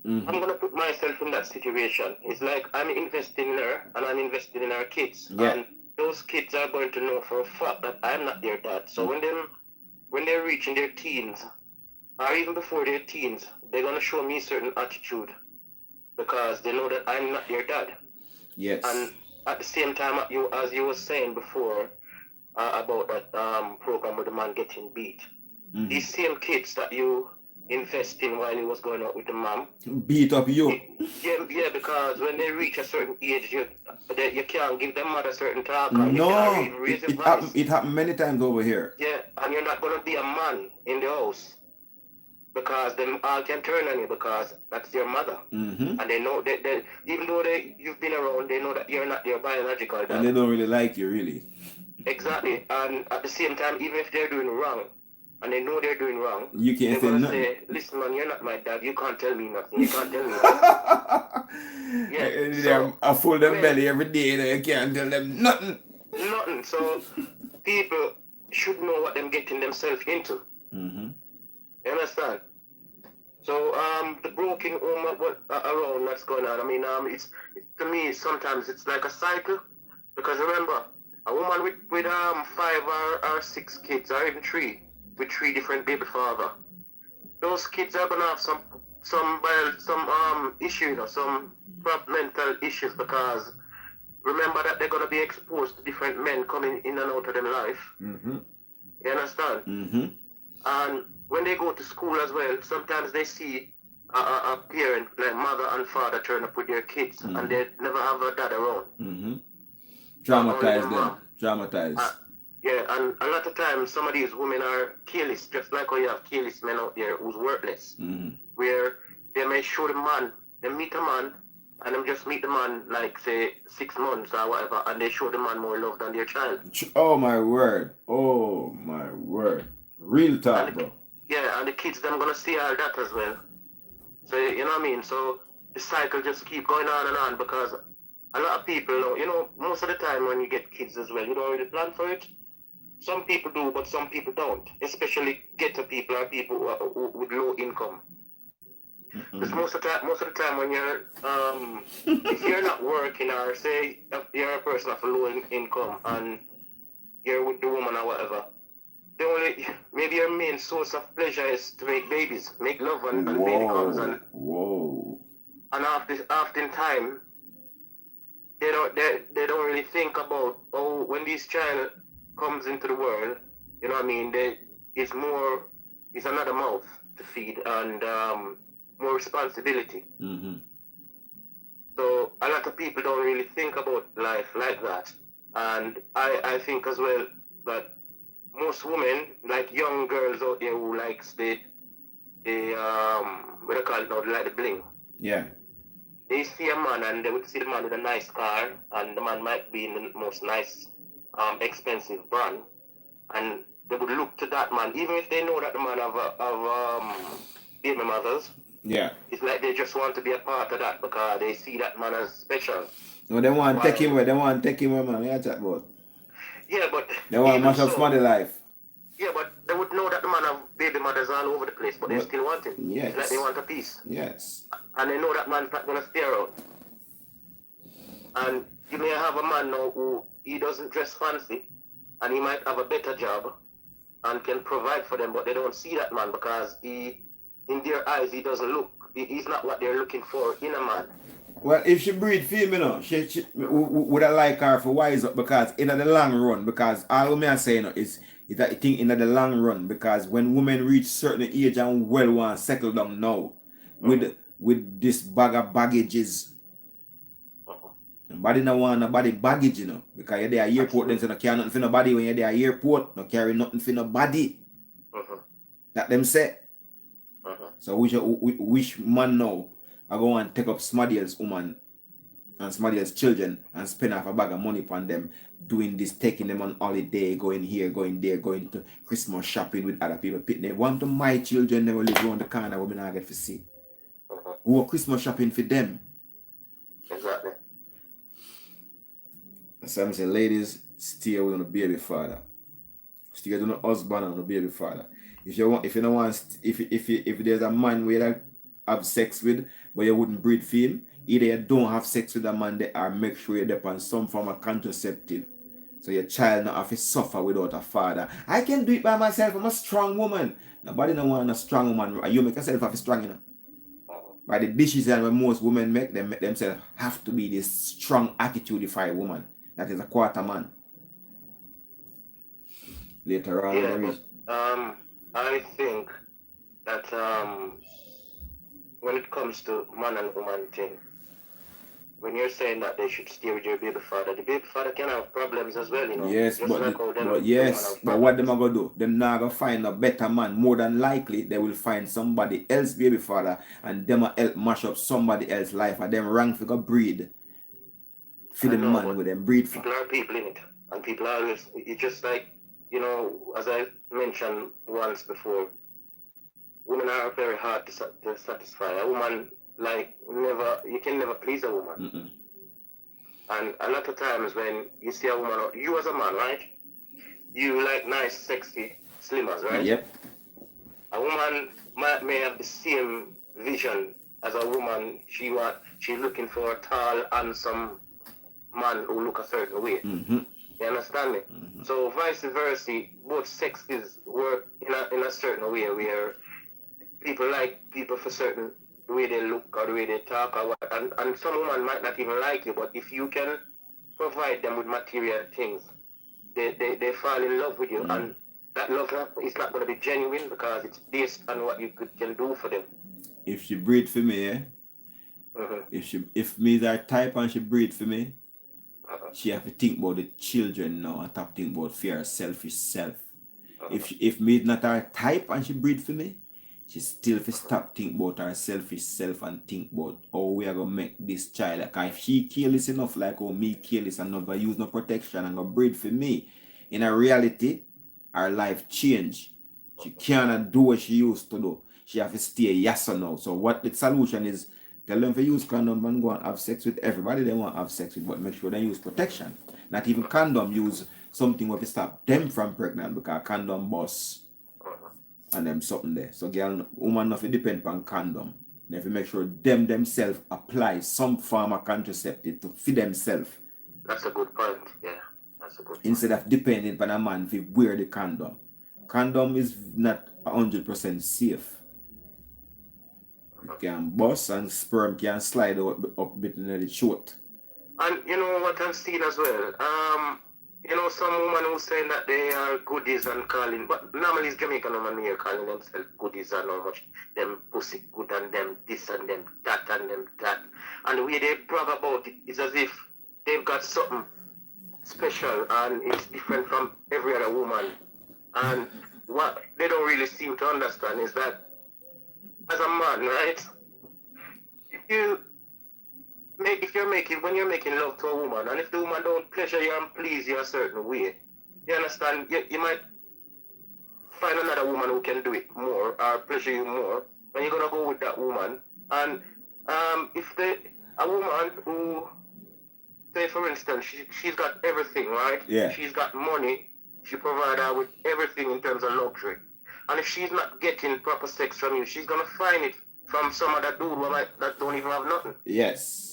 Mm-hmm. I'm gonna put myself in that situation. It's like I'm investing in her and I'm investing in her kids. Yeah. And those kids are going to know for a fact that I'm not their dad. So when they're reaching their teens, or even before their teens, they're gonna show me certain attitude because they know that I'm not their dad. Yes. And at the same time, as you were saying before about that program with the man getting beat, these same kids that you invest in while he was going out with the mom beat up you. Yeah, because when they reach a certain age, you can't give them a certain talk. No, it happened many times over here. Yeah, and you're not gonna be a man in the house because them all can turn on you because that's your mother. Mm-hmm. And they know that even though you've been around, they know that you're not their biological dad. And they don't really like you, really. Exactly. And at the same time, even if they're doing wrong, and they know they're doing wrong, you can't say nothing. Say, listen, man, you're not my dad. You can't tell me nothing. You can't tell me nothing. Yeah. So, I fool them belly every day and I can't tell them nothing. Nothing. So people should know what they're getting themselves into. Mm-hmm. You understand? So the broken home around that's going on. It's to me sometimes it's like a cycle, because remember, a woman with 5 or 6 kids or even 3. With 3 different baby father, those kids are gonna have some some issue, some mental issues, because remember that they're gonna be exposed to different men coming in and out of their life. Mm-hmm. You understand? Mm-hmm. And when they go to school as well, sometimes they see a parent, like mother and father, turn up with their kids, and they never have a dad around. Mm-hmm. Traumatize them. Traumatize. Yeah, and a lot of times some of these women are careless, just like how you have careless men out there who's worthless, where they may show the man, they meet a man, and them just meet the man like say 6 months or whatever, and they show the man more love than their child. Oh my word. Oh my word. Real talk, bro. Yeah, and the kids them gonna see all that as well. So you know what I mean? So the cycle just keep going on and on, because a lot of people, most of the time when you get kids as well, you don't really plan for it. Some people do, but some people don't. Especially ghetto people or people who with low income. Because most of the time when you're, if you're not working, or say you're a person of a low income and you're with the woman or whatever, maybe your main source of pleasure is to make babies, make love and baby comes, and often time they don't really think about when this child comes into the world, you know what I mean, it's another mouth to feed and more responsibility. So a lot of people don't really think about life like that, and I think as well that most women, like young girls out there who likes what they call it now, they like the bling. Yeah. They see a man and they would see the man with a nice car, and the man might be in the most nice, expensive brand, and they would look to that man, even if they know that the man have baby mothers. Yeah. It's like they just want to be a part of that because they see that man as special. No, they want to take him away. They want to take him away, man. Yeah, chat about. Yeah, but they want to mash up somebody's life. Yeah, but they would know that the man have baby mothers all over the place, but they still want him. Yes. It's like they want a piece. Yes. And they know that man's not gonna stay around. And you may have a man now who he doesn't dress fancy, and he might have a better job and can provide for them, but they don't see that man because in their eyes he doesn't look. He's not what they're looking for in a man. Well, if she breed female, she would I like her for wise up, because in the long run, because all me are saying is that I think in the long run, because when women reach certain age and well want to settle down now with this bag of baggages. Nobody no want nobody baggage, because you're there at airport, then so no carry nothing for nobody. When you're there at airport, no carry nothing for nobody. That them say. So which man now I go and take up somebody else's woman and somebody else's children and spend half a bag of money upon them, doing this, taking them on holiday, going here, going there, going to Christmas shopping with other people. They want to my children never live around the corner where we not get to see. Who are Christmas shopping for them. Exactly. So I'm saying, ladies, stay away on the baby father. Stay away on the husband and the baby father. If there's a man where you have sex with, but you wouldn't breed for him, either you don't have sex with a man there, or make sure you're there on some form of contraceptive, so your child not have to suffer without a father. I can do it by myself. I'm a strong woman. Nobody don't want a strong woman. You make yourself have to strong, By the decision when most women make themselves have to be this strong attitude for a woman. That is a quarter man. Later on, I think that when it comes to man and woman thing, when you're saying that they should stay with your baby father, the baby father can have problems as well, Yes, but what them are gonna do? Them not gonna find a better man. More than likely, they will find somebody else baby father, and them will help mash up somebody else's life, and them rank figure breed. Feed the man with them breed for. People are people in it, and people are always. It's just like, as I mentioned once before, women are very hard to satisfy. A woman, you can never please a woman. And a lot of times when you see a woman, you as a man, right? You like nice, sexy, slimmers, right? Yep. A woman may have the same vision as a woman. She's looking for a tall, handsome man who look a certain way. You understand me? So vice versa, both sexes work in a certain way where people like people for certain the way they look or the way they talk or what. And some women might not even like you, but if you can provide them with material things, they fall in love with you. And that love is not going to be genuine because it's based on what you can do for them. If she breed for me, eh? If me that type and she breed for me, she have to think about the children now and stop thinking about fear, selfish self. If me not her type and she breed for me, she still have to stop thinking about her selfish self and think about how we are gonna make this child. Like if she careless enough, like how me careless and never use no protection and go breed for me, in a reality, her life change. She cannot do what she used to do. She have to stay yes or no. So what the solution is, tell them to use condom and go and have sex with everybody they want to have sex with, but make sure they use protection. Not even condom, use something where to stop them from pregnant because condom bust and them something there. So girl, woman nothing depend on condom. They have to make sure them themselves apply some form of contraceptive to feed themselves. That's a good point, yeah. That's a good point. Instead of depending on a man to wear the condom. Condom is not 100% safe. It can bust and sperm can slide up between the short. And you know what I've seen as well? You know, some women who saying that they are goodies and calling, but normally it's Jamaican women here calling themselves goodies and how much them pussy good and them this and them that and them that. And the way they brag about it is as if they've got something special and it's different from every other woman. And what they don't really seem to understand is that as a man, right? When you're making love to a woman, and if the woman don't pleasure you and please you a certain way, you understand, you might find another woman who can do it more or pleasure you more, and you're gonna go with that woman. And if a woman who, say for instance, she's got everything, right? Yeah. She's got money, she provides her with everything in terms of luxury. And if she's not getting proper sex from you, she's gonna find it from some other dude that don't even have nothing. Yes.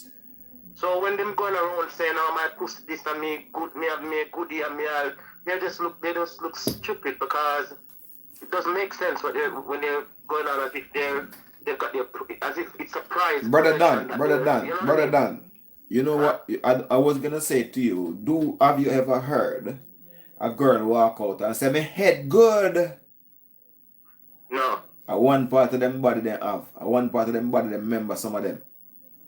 So when them going around saying, "Oh, my pussy this and me good, me have me goodie and me all," they just look stupid because it doesn't make sense when they're going on as if they've got as if it's a prize. Brother Dan. You know what I was gonna say to you? Have you ever heard a girl walk out and say, "My head good"? No. At one part of them body they have. At one part of them body they remember some of them.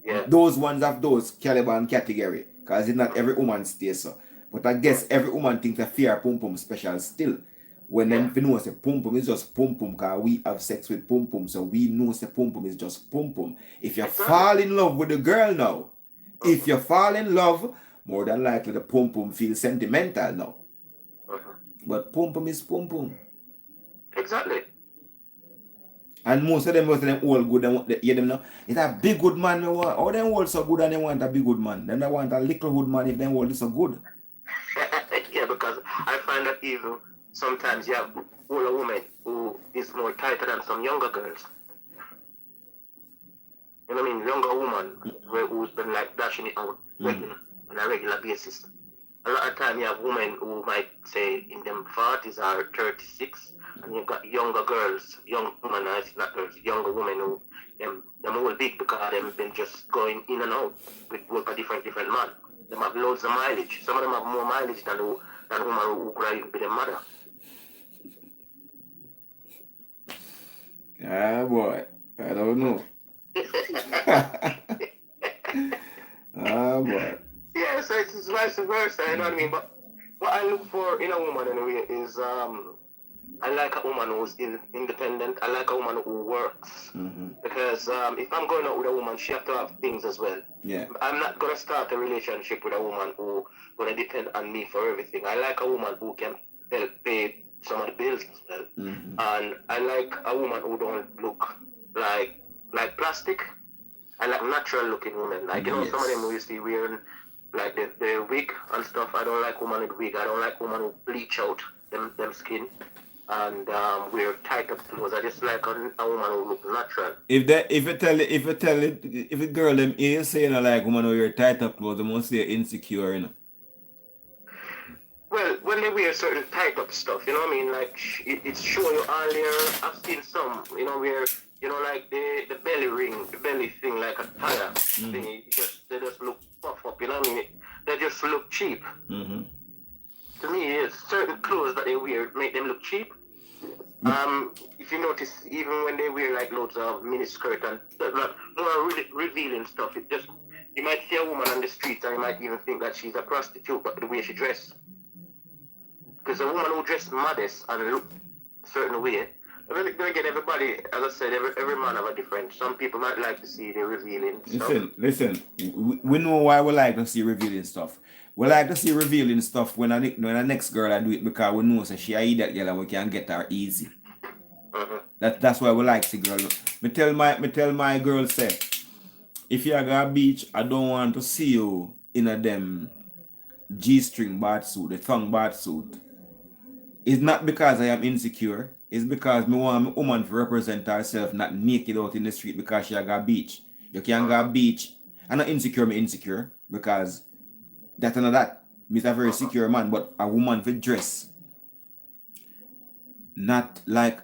Yeah. Those ones have those caliber and category. Because it's not every woman stays so. But I guess every woman thinks that fear pum pum special still. When them know say pum pum is just pum pum, because we have sex with pum pum, so we know say pum pum is just pum pum. If you fall in love with the girl now, if you fall in love, more than likely the pum pum feels sentimental now. But pum pum is pum pum. Exactly. And most of them all good. They hear them now. It's a big good man. All them all so good and they want a big good man. Then they want a little good man if them all is so good. Yeah, because I find that even sometimes you have older women who is more tighter than some younger girls. You know what I mean? Younger woman who's been like dashing it out on a regular basis. A lot of time you have women who might say in them 40s or 36, and you've got younger girls, young women, not girls, younger women who them all big because they've been just going in and out with a different man. They have loads of mileage. Some of them have more mileage than women who could even be their mother. Ah boy, I don't know. Ah boy. Yeah, so it's vice versa, you know what I mean? But what I look for in a woman anyway is I like a woman who's independent. I like a woman who works. Because if I'm going out with a woman, she has to have things as well. Yeah. I'm not going to start a relationship with a woman who's going to depend on me for everything. I like a woman who can help pay some of the bills as well. And I like a woman who don't look like plastic. I like natural looking women. Like, you know, some of them who you see wearing like the wig and stuff. I don't like women with wig. I don't like women who bleach out them skin and wear tight up clothes. I just like a woman who look natural. If a girl them is saying like woman who wear tight up clothes, they must say insecure, you know. Well, when they wear certain tight up stuff, you know what I mean? Like it's showing you all their. I've seen some, you know, where like the belly ring, the belly thing, like a tire thing. They just look puff up. You know what I mean? They just look cheap. Mm-hmm. To me, certain clothes that they wear make them look cheap. If you notice, even when they wear like loads of mini skirt and like more really revealing stuff, you might see a woman on the streets and you might even think that she's a prostitute, but the way she dressed. Because a woman who dressed modest and look a certain way, then again, everybody, as I said, every man have a different. Some people might like to see the revealing stuff. Listen. We know why we like to see revealing stuff. We like to see revealing stuff when the next girl I do it because we know she I that girl and we can get her easy. That's why we like to see girl. Me tell my girl say, if you go a beach, I don't want to see you in a them G-string suit, the thong suit. It's not because I am insecure. It's because me want a woman to represent herself not naked out in the street because she got a beach. You can't go a beach. I'm not insecure, me insecure because that and that. Me's a very secure man, but a woman will dress not like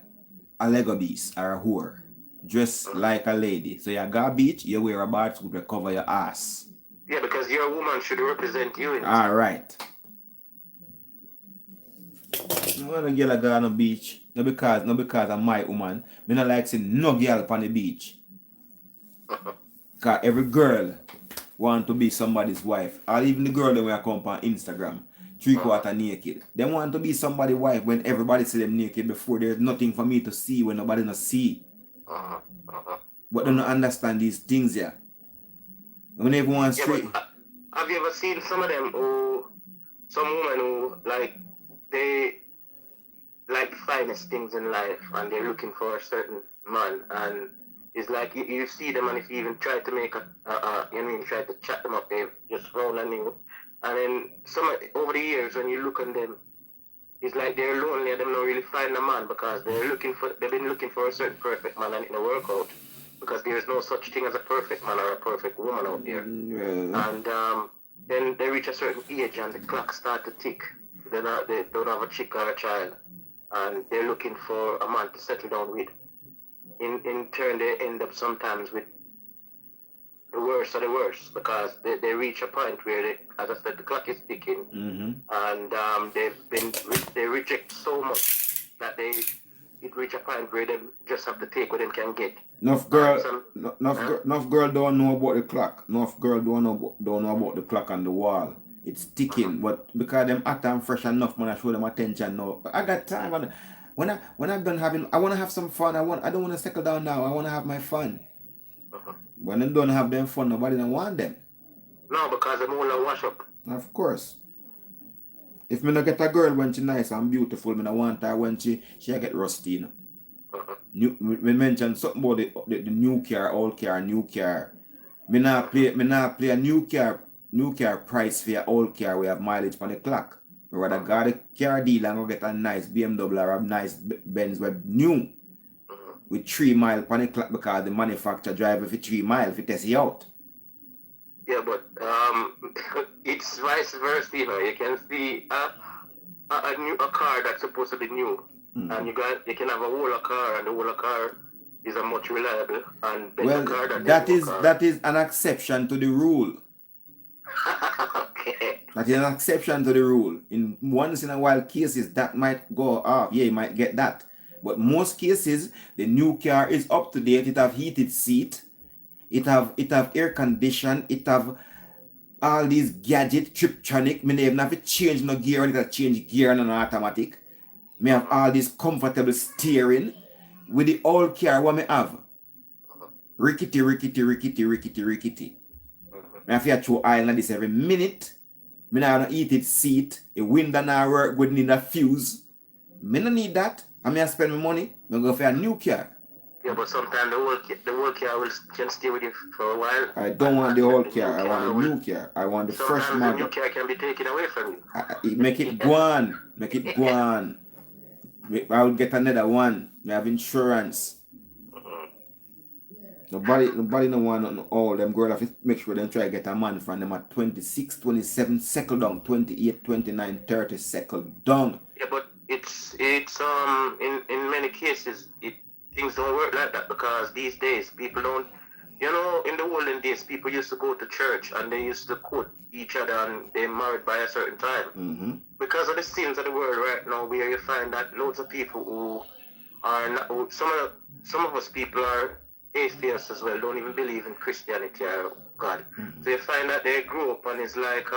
a Lego beast or a whore. Dress like a lady. So you got a beach, you wear a bath suit to cover your ass. Yeah, because your woman should represent you. All right. I want a girl go on the beach. Not because I'm my woman. Me not like seeing no girl on the beach. Because every girl want to be somebody's wife. Or even the girl that will come on Instagram, 3/4 naked. They want to be somebody's wife when everybody see them naked before there's nothing for me to see when nobody not see. But they don't understand these things here. When everyone straight. Have you ever seen some of them some women who they like the finest things in life and they're looking for a certain man, and it's like you see them, and if you even try to make try to chat them up, they just frown on you. And then over the years when you look on them, it's like they're lonely and they don't really find a man because they've been looking for a certain perfect man and it don't work out because there's no such thing as a perfect man or a perfect woman out there. And then they reach a certain age and the clock start to tick. They don't have a chick or a child, and they're looking for a man to settle down with. In turn, they end up sometimes with the worst of the worst because they reach a point where, as I said, the clock is ticking, and they reject so much that it reach a point where they just have to take what they can get. Enough girl don't know about the clock. Enough girl don't know about the clock on the wall. It's ticking, but because them hot and fresh enough, man, I show them attention now. I got time, and when I'm done having, I want to have some fun. I don't want to settle down now. I want to have my fun. When they don't have them fun, nobody don't want them. No, because them all wash up. Of course. If me not get a girl when she nice and beautiful, me not want her when she get rusty, you know. We mentioned something about the new car, old car, new car. Me not play a new car price for your old car. We have mileage on the clock. We rather go to the car dealer and go get a nice BMW or a nice Benz with new. With 3 miles on the clock because the manufacturer driver for 3 miles if it tests you out. Yeah, but it's vice versa, you know. You can see a car that's supposed to be new, and you can have a older car, and the older car is a much reliable and better car than that is an exception to the rule. Okay. That is an exception to the rule. In once in a while cases that might go off. Yeah, you might get that. But most cases, the new car is up to date. It have heated seat. It have air condition. It have all these gadget, Triptronic. Me even have to change no gear. I need to change gear on an automatic. Me have all this comfortable steering. With the old car, what me have? Rickety. Me have to throw oil on this every minute. Me not have no heated seat. The window not work good, need a fuse. Me no need that. I may spend my money. I go for a new car. Yeah, but sometimes the old car can stay with you for a while. I don't want the old car. I want a new car. I want the fresh model. The new car can be taken away from you. Make it go on. I will get another one. I have insurance. Nobody no want nothing. All them girls have to make sure they try to get a man from them at 26, 27, settle down, 28, 29, 30, settle down. Yeah, but it's in many cases things don't work like that because these days people don't. You know, in the olden days, people used to go to church and they used to quote each other and they married by a certain time. Mm-hmm. Because of the sins of the world right now, where you find that loads of people who are not, some of us people are atheists as well, don't even believe in Christianity or God. Mm-hmm. So you find that they grew up and it's like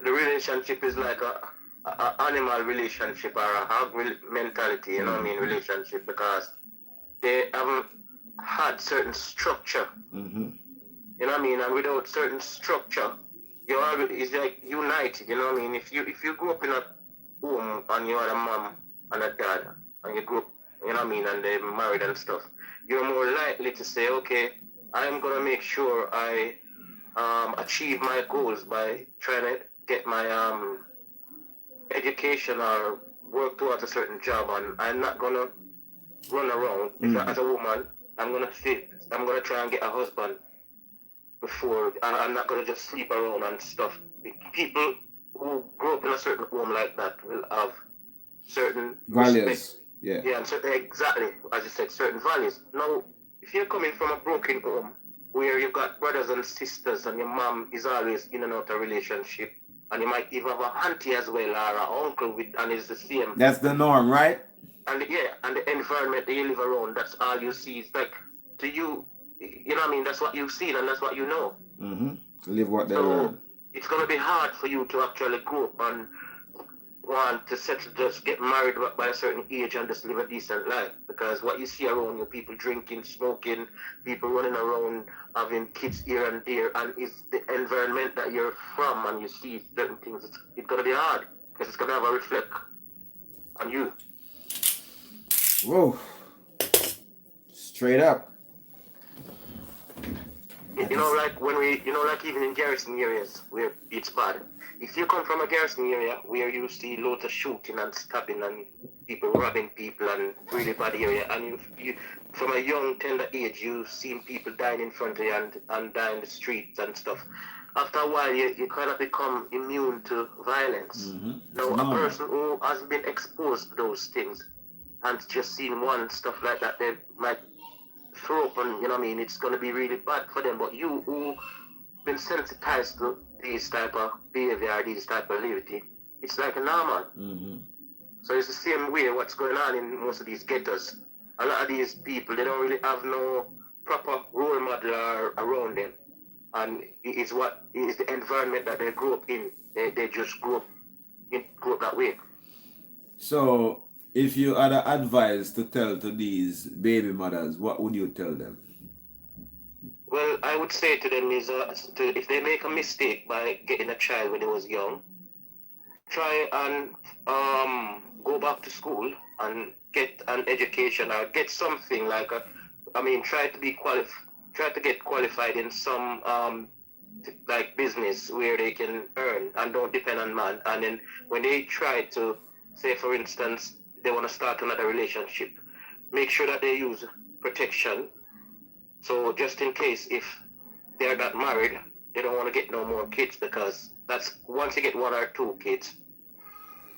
the relationship is like a animal relationship or a hog mentality, you know what I mean, relationship, because they haven't had certain structure, Mm-hmm. you know what I mean, and without certain structure, you always, it's like united, you know what I mean. If you grew up in a home and you had a mom and a dad and you grew up, you know what I mean, and they married and stuff, you're more likely to say, okay, I'm gonna make sure I achieve my goals by trying to get my education or work towards a certain job, and I'm not gonna run around. If as a woman, I'm gonna try and get a husband before, and I'm not gonna just sleep around and stuff. People who grow up in a certain home like that will have certain Values. respect. Yeah. Yeah, and certain, exactly, as you said, certain values. Now, if you're coming from a broken home where you've got brothers and sisters and your mom is always in and out of relationship, and you might even have a auntie as well or an uncle with, and it's the same. That's the norm, right? And and the environment that you live around, that's all you see. It's like, to you, you know what I mean, that's what you've seen and that's what you know. Mm-hmm. Live what they So learn. it's going to be hard for you to actually grow up and want to settle, just get married by a certain age and just live a decent life, because what you see around you, people drinking, smoking, people running around having kids here and there, and it's the environment that you're from and you see certain things, it's going to be hard because it's going to have a reflect on you. Whoa. Straight up. You know, like when like even in garrison areas where it's bad. If you come from a garrison area where you see loads of shooting and stabbing and people robbing people and really bad area, and you from a young tender age you've seen people dying in front of you and dying in the streets and stuff. After a while you kind of become immune to violence. Mm-hmm. Now a person who has been exposed to those things and just seen one stuff like that, they might throw up, and you know what I mean, it's going to be really bad for them. But you who been sensitized to these type of behavior, these type of liberty, it's like a normal. Mm-hmm. So it's the same way what's going on in most of these ghettos. A lot of these people, they don't really have no proper role model around them, and it's the environment that they grew up in. They just grew up that way. So, if you had an advice to tell to these baby mothers, what would you tell them? Well, I would say to them is if they make a mistake by getting a child when they was young, try and go back to school and get an education or get something like try to get qualified in some like business where they can earn and don't depend on man. And then when they try to, say for instance, they want to start another relationship, make sure that they use protection. So just in case if they're not married, they don't want to get no more kids, because that's once you get one or two kids,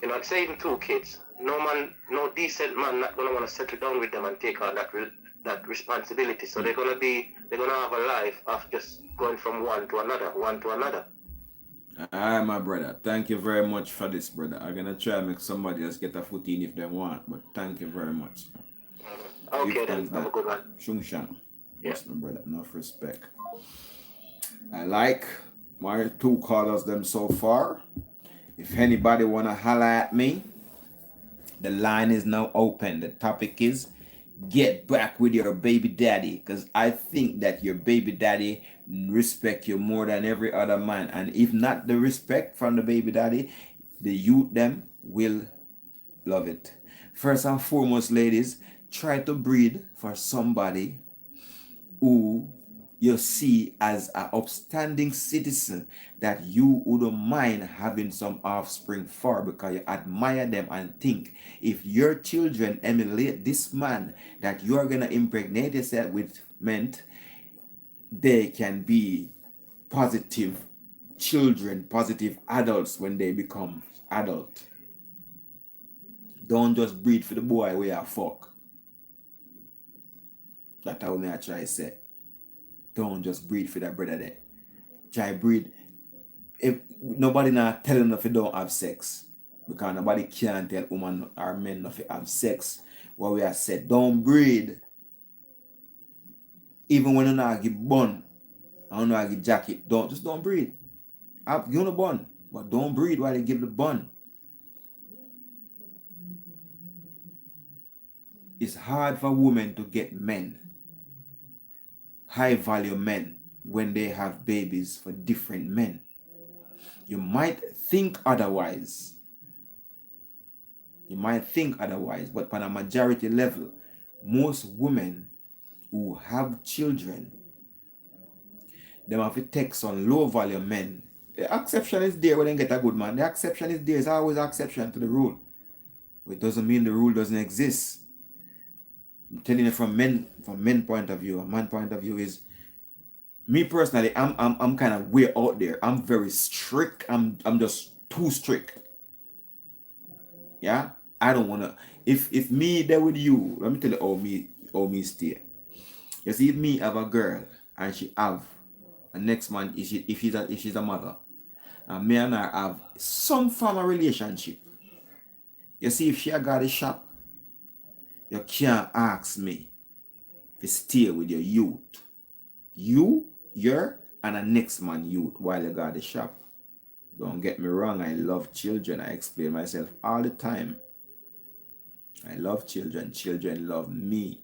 you know, I'd say even 2 kids, no decent man not gonna want to settle down with them and take on that responsibility. So they're gonna have a life of just going from one to another. Alright, my brother. Thank you very much for this, brother. I'm gonna try and make somebody else get a foot in if they want, but thank you very much. Okay, then have a good one. Shung Shang. Yeah. Yes, my brother. Enough respect. I like my 2 callers them so far. If anybody wanna holler at me, the line is now open. The topic is get back with your baby daddy, because I think that your baby daddy respect you more than every other man, and if not the respect from the baby daddy, the youth them will love it. First and foremost, ladies, try to breed for somebody who you see as an upstanding citizen that you wouldn't mind having some offspring for, because you admire them and think if your children emulate this man that you are going to impregnate yourself with, meant they can be positive children, positive adults when they become adult. Don't just breed for the boy where you fuck. That's how me I try to say. Don't just breed for that brother there. Try breed. If nobody not telling if you don't have sex. Because nobody can tell woman or men if you have sex. What we have said, don't breed. Even when you not give bun, I don't know I give jacket, don't breed. You no bun, but don't breed while you give the bun. It's hard for women to get men, high value men, when they have babies for different men. You might think otherwise. But on a majority level, most women who have children, they have to take some low value men. The exception is there when they get a good man. The exception is there. There's always an exception to the rule. But it doesn't mean the rule doesn't exist. I'm telling you from men point of view, a man point of view is, me personally, I'm kind of way out there. I'm very strict. I'm just too strict. Yeah? I don't wanna, if me there with you, let me tell you how me stay. You see, if me have a girl and she have a next man, if she's a mother, and me and her have some form of relationship. You see, if she got a shop, you can't ask me to stay with your youth. You're and a next man youth while you got the shop. Don't get me wrong, I love children. I explain myself all the time. I love children. Children love me.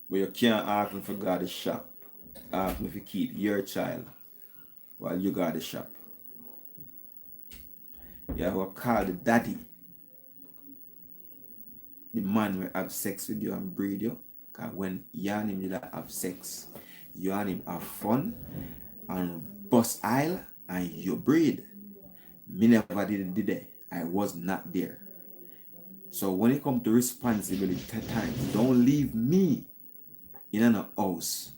But you can't ask me for God the shop. Ask me to keep your child while you got the shop. You have to call the daddy, the man will have sex with you and breed you. Because when you and him did have sex, you and him have fun and bust aisle and you breed. Me never did that. I was not there. So when it comes to responsibility times, don't leave me in a house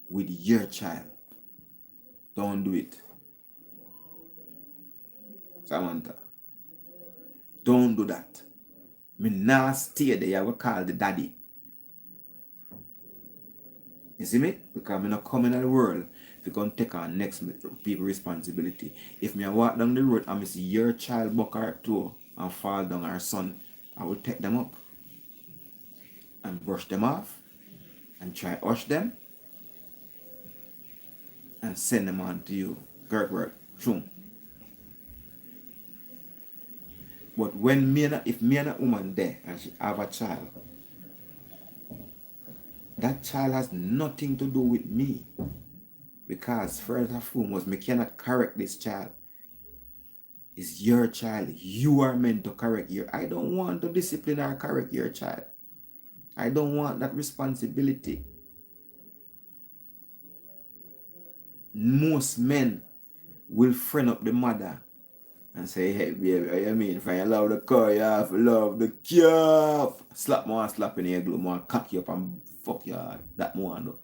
with your child. Don't do it. Samantha, don't do that. Me nah stay there. I will call the daddy. You see me? Because me not coming in the world if you can take on next people responsibility. If me walk down the road and I see your child buck her toe and fall down her son, I will take them up and brush them off and try hush them and send them on to you. Work. Shoom. But when if me and a woman there and she have a child, that child has nothing to do with me. Because first and foremost, me cannot correct this child. It's your child. You are meant to correct your. I don't want to discipline or correct your child. I don't want that responsibility. Most men will friend up the mother and say, hey baby, what you mean? If you love the car, you have to love the calf. Slap in your glue, cock you up and fuck you hard. That one though.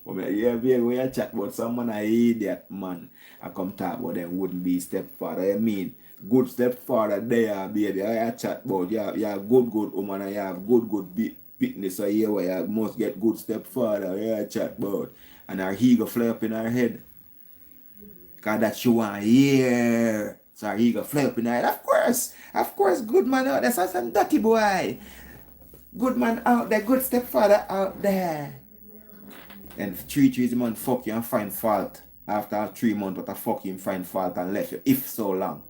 But yeah, baby, when you chat about someone I idiot man, I come talk about them wouldn't be stepfather. You mean good stepfather there, baby. I chat about you have good woman and you have good fitness, so here where you must get good stepfather. Yeah, chat about. And her ego fly up in her head. Cause that you want hear. So her ego fly up in her head. Of course, good man out there. So some dirty boy. Good man out there, good stepfather out there. And 3 months fuck you and find fault. After 3 months, but I fuck him find fault and left you. If so long.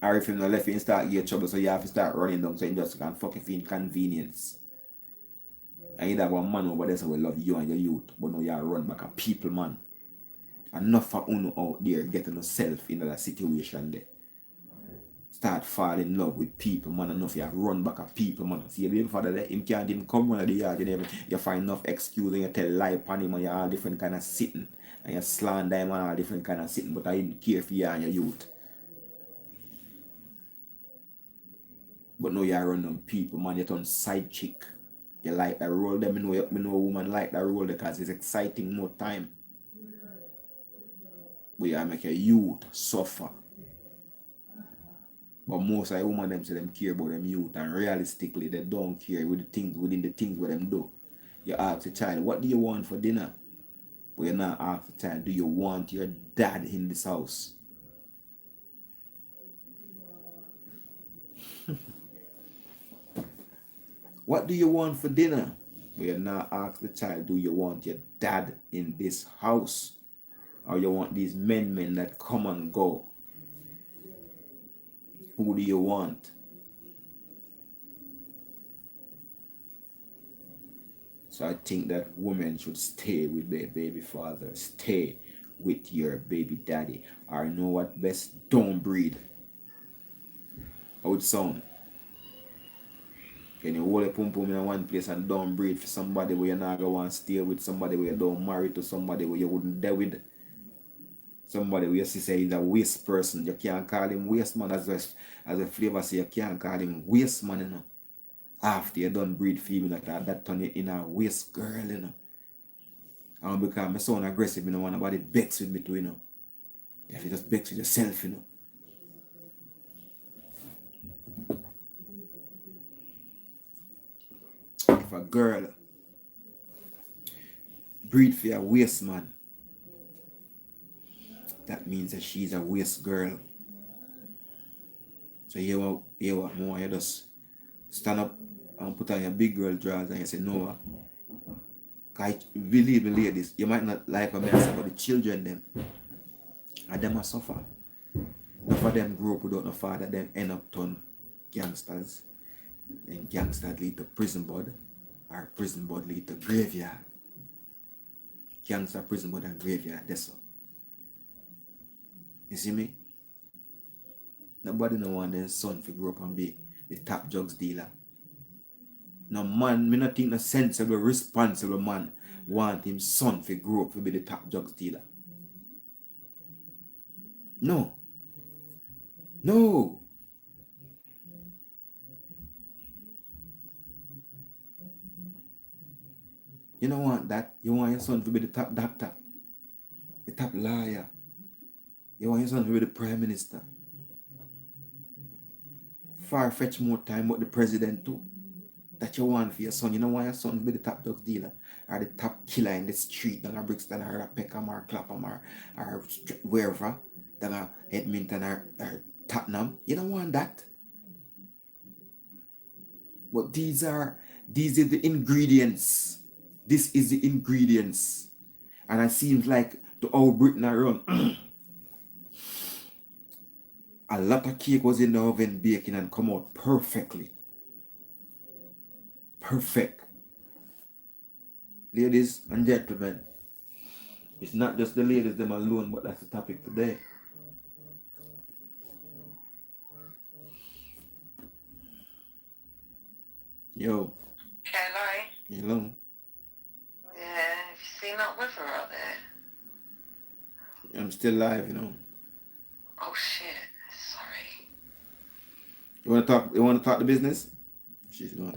Or if him not left you, you start get trouble, so you have to start running down so you just can fuck you for inconvenience. And you have one man over there so will love you and your youth, but now you run back a people man. Enough for uno out there getting yourself in that situation there. Start falling in love with people, man. Enough you run back at people, man. See your baby father there, him can't even come run at the yard. You find enough excuse and you tell lie upon him and you all different kind of sitting. And you slander him and all different kind of sitting, but I didn't care for you and your youth. But now you run on people, man. You turn side chick. You like that role there. Me know a woman like that role because it's exciting more time. But you make your youth suffer. But most of the women them say them care about them youth, and realistically they don't care with the things within the things what them do. You ask the child, what do you want for dinner? But you're not ask the child, do you want your dad in this house? What do you want for dinner? But you're not ask the child, do you want your dad in this house? Or you want these men that come and go? Who do you want? So I think that women should stay with their baby father. Stay with your baby daddy. Or know what best? Don't breed. How it sound? Can you hold a pum pum in one place and don't breed for somebody where you're not going to stay with, somebody where you don't marry to, somebody where you wouldn't dare with? Somebody where you see say he's a waste person. You can't call him waste man as a flavor say you can't call him waste man, you know. After you done breed female like that turn you in a waste girl, you know. And because my son aggressive, you know, want nobody bex with me too, you know. You have to just bex with yourself, you know. If a girl breed for a waste man, that means that she's a waste girl. So you want more, you just stand up and put on your big girl drawers and you say, no, I believe me ladies, you might not like what I say, but the children them, and them are suffer. Enough of them grow up without no father, them end up turn gangsters. Then gangsters lead to prison bud, or prison bud lead to graveyard. Gangster, prison bud and graveyard, that's all. You see me? Nobody no want their son to grow up and be the top drugs dealer. No man, me not think no sensible, responsible man want him son to grow up to be the top drugs dealer. No. No. You don't want that. You want your son to be the top doctor, the top lawyer. You want your son to be the prime minister. Far fetch more time but the president too. That you want for your son. You don't want your son to be the top drugs dealer or the top killer in the street, down at Brixton or at Peckham or Clapham or wherever, down at Edmonton or Tottenham. You don't want that. But these are the ingredients. This is the ingredients. And it seems like the old Britain run. A lot of cake was in the oven baking and come out perfectly. Perfect. Ladies and gentlemen, it's not just the ladies them alone, but that's the topic today. Yo. Hello. Hello. Yeah, have you seen that weather out there? I'm still live, you know. Oh shit, sorry. You wanna talk the business? She's not.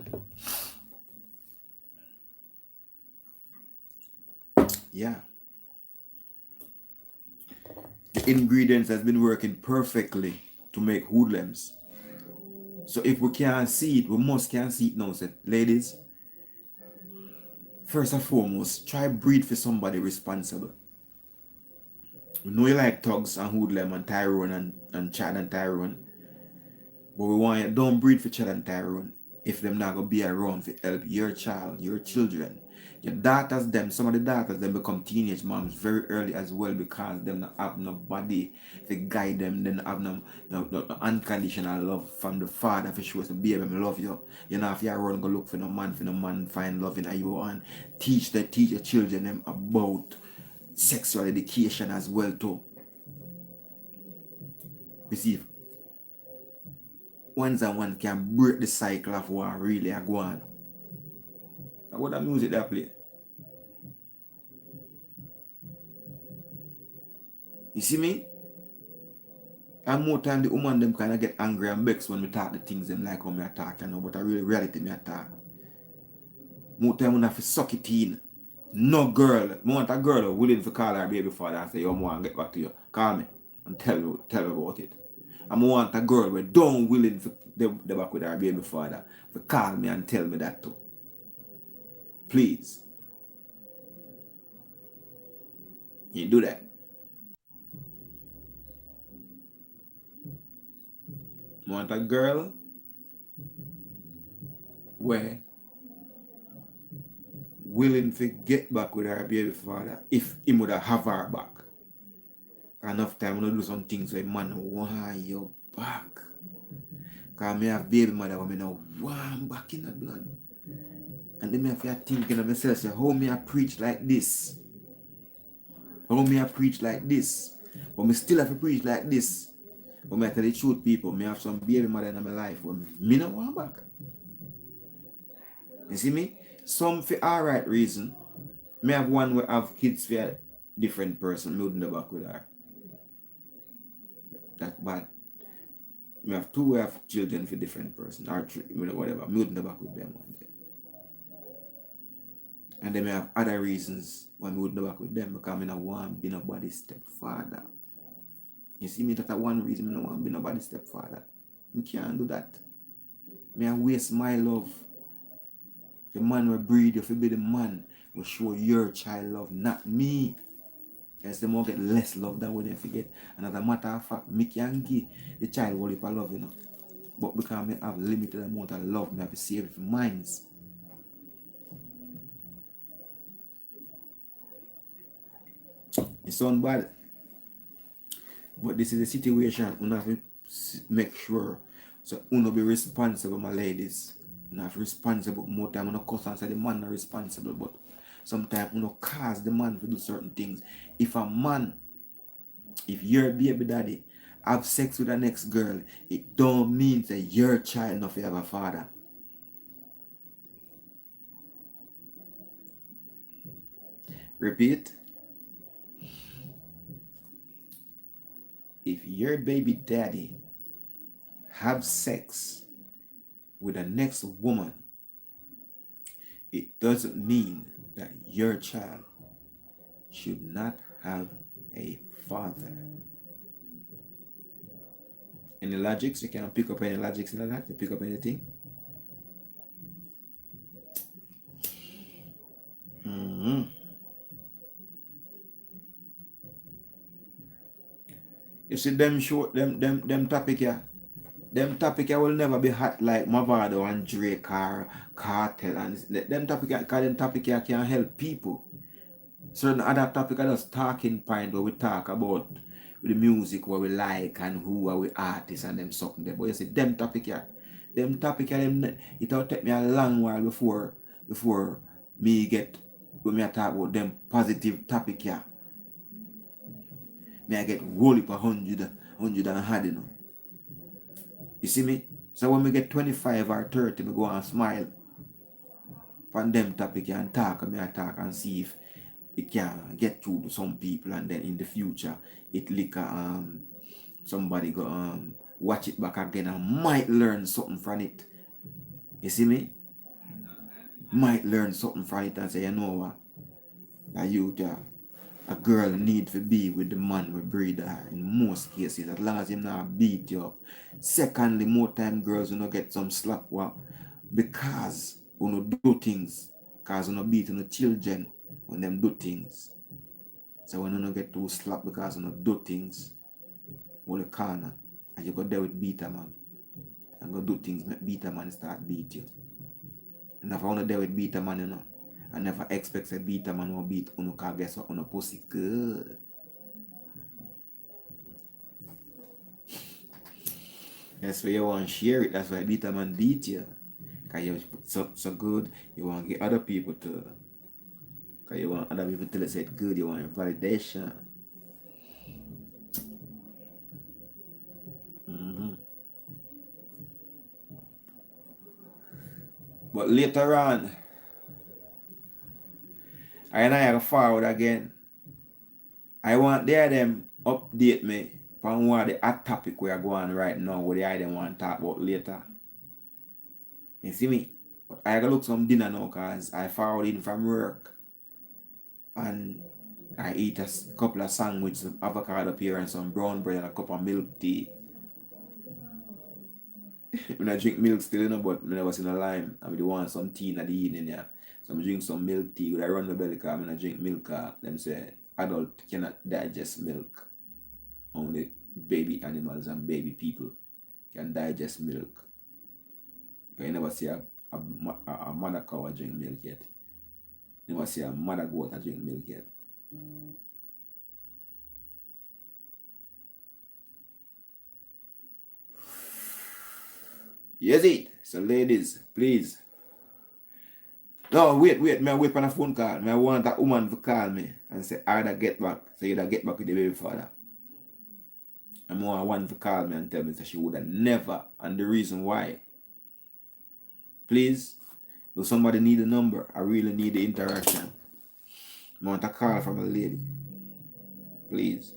Yeah. The ingredients has been working perfectly to make hoodlums. So if we can't see it, we must can see it now. So ladies, first and foremost, try breed for somebody responsible. We know you like thugs and hoodlum and Tyrone and Chad and Tyrone. But we want you don't breed for Chad and Tyrone if them not gonna be around to help your child, your children. Your daughters, some of the daughters, them become teenage moms very early as well because them not have nobody to guide them, then have no unconditional love from the father for sure. So baby, I love you. You know, if you run go look for no man find love in you and teach your children them about sexual education as well too. You see, ones and one can break the cycle of what really are going on. Now what that music they play? You see me? And more time the woman them kind of get angry and vexed when we talk the things them like how me attack, you know, but I really reality me attack. More time when I have to suck it in. No girl. I want a girl willing to call her baby father and say, yo, I want to get back to you. Call me and tell me about it. I want a girl who don't willing for the back with her baby father to call me and tell me that too. Please. You do that. I want a girl where willing to get back with her baby father if he would have her back. Enough time to do some things where man want you back. Because I have baby mother who I now want back in the blood. And then I have to thinking of myself, say, how me I preach like this? How me I preach like this? But me still have to preach like this. But me tell the truth, people, me have some baby mother in my life where me not want back. You see me? Some for alright reason. Me have one where have kids for a different person, me wouldn't back with her. That's bad. Me have two where have children for different person, or three, whatever, me wouldn't back with them one day. And then me have other reasons why me wouldn't back with them, because I don't want to be nobody's stepfather. You see me, that's one reason I don't want to be nobody's stepfather. Me can't do that. Me I waste my love. The man will breed you, if you be the man, will show your child love, not me. Yes, they more get less love than what they forget. And as a matter of fact, me can give the child what if I love, you know. But because I have limited amount of love, I have to save it for minds. It sounds bad. But this is a situation you have to make sure. So you be responsible, my ladies. You have responsible more time. You cuss and say the man not responsible, but sometimes you cause the man to do certain things. If a man, if your baby daddy have sex with the next girl, it don't mean that your child not have a father. Repeat. If your baby daddy have sex with the next woman, it doesn't mean that your child should not have a father. Any logics? You can pick up any logics in that? You pick up anything? You see them short, them topic here. Them topic here will never be hot like Mavado and Drake or Cartel and them topic here, because them topic here can help people. Certain other topic are just talking point where we talk about with the music what we like and who are we artists and them something there. But you see them topic here, it will take me a long while before me get when me talk about them positive topic here. Me I get roll up 100 and hard, you know. You see me? So when we get 25 or 30, we go and smile on them topic and talk, and I talk and see if it can get through to some people, and then in the future it like somebody go watch it back again and might learn something from it. You see me? Might learn something from it and say, you know what? A girl need to be with the man we breed her in most cases, as long as him not beat you up. Secondly, more time girls will not get some slap because we no do things, because we no beat no children when them do things. So when you no get too slap because we no do things, we the corner and you go there with beater man and go do things, make beater man start beat you. And if I want to there with beater man, you know, I never expect a beater man will beat you, because guess what, you pussy good. That's why you want to share it. That's why beater man beat you. Because you're so good, you want to get other people to. Because you want other people to say it's good, you want validation. But later on, I go forward again. I want them update me on what the hot topic we are going right now, what I them want to talk about later. You see me? But I gotta look some dinner now because I forward in from work. And I eat a couple of sandwiches, some avocado here and some brown bread and a cup of milk tea. When I drink milk still, you know, but I never seen a lime. I mean, want some tea in the evening, yeah. So I drink some milk tea. When I run my belly, because I drink milk, them say adult cannot digest milk. Only baby animals and baby people can digest milk. You never see a mother cow drink milk yet. You never see a mother goat drink milk yet. Yes, it. So, ladies, please. No, wait. I wait for a phone call. I want that woman to call me and say, either get back. So, either get back with the baby father. I want one to call me and tell me that she would have never. And the reason why. Please, do somebody need a number? I really need the interaction. I want a call from a lady. Please.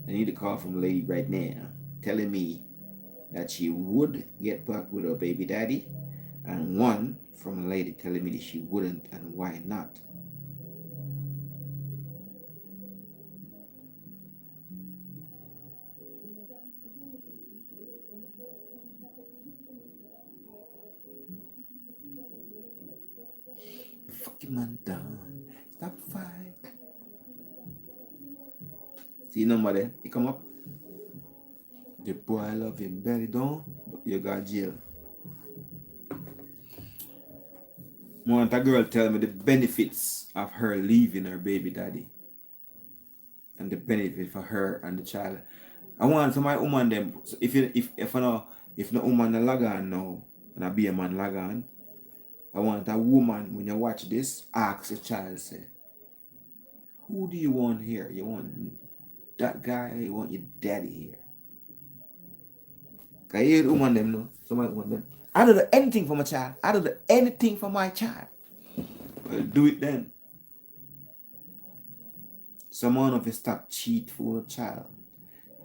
I need a call from a lady right now telling me that she would get back with her baby daddy, and one from a lady telling me that she wouldn't and why not. Fucking man down. Stop fight. See number there? He come up. The boy I love him belly down, but you got jail. I want a girl tell me the benefits of her leaving her baby daddy. And the benefit for her and the child. I want some my woman them. So if no woman log on now and I be a man log on, I want a woman when you watch this, ask your child, say, who do you want here? You want that guy or you want your daddy here? Cause you hear the woman them know. Somebody want them. I don't do anything for my child. I don't do anything for my child. Well, do it then. Someone of you stop cheat for a child.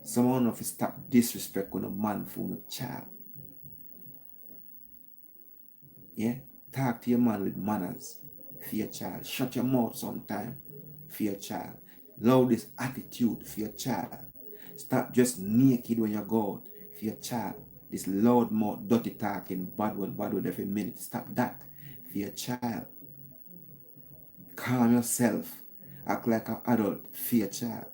Someone of you stop disrespect when a man for a child. Yeah? Talk to your man with manners for your child. Shut your mouth sometime for your child. Allow this attitude for your child. Stop just naked when you go out for your child. This loud mouth, dirty talking, bad word every minute. Stop that for your child. Calm yourself. Act like an adult for your child.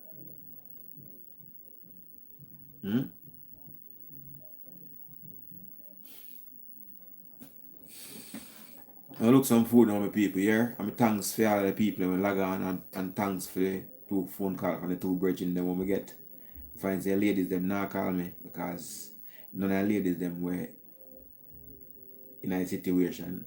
I look some food on my people here. And thanks for all the people when log on and thanks for the 2 phone calls and the 2 bridging them when we get. If I say ladies them now call me because none of the ladies them were in a situation.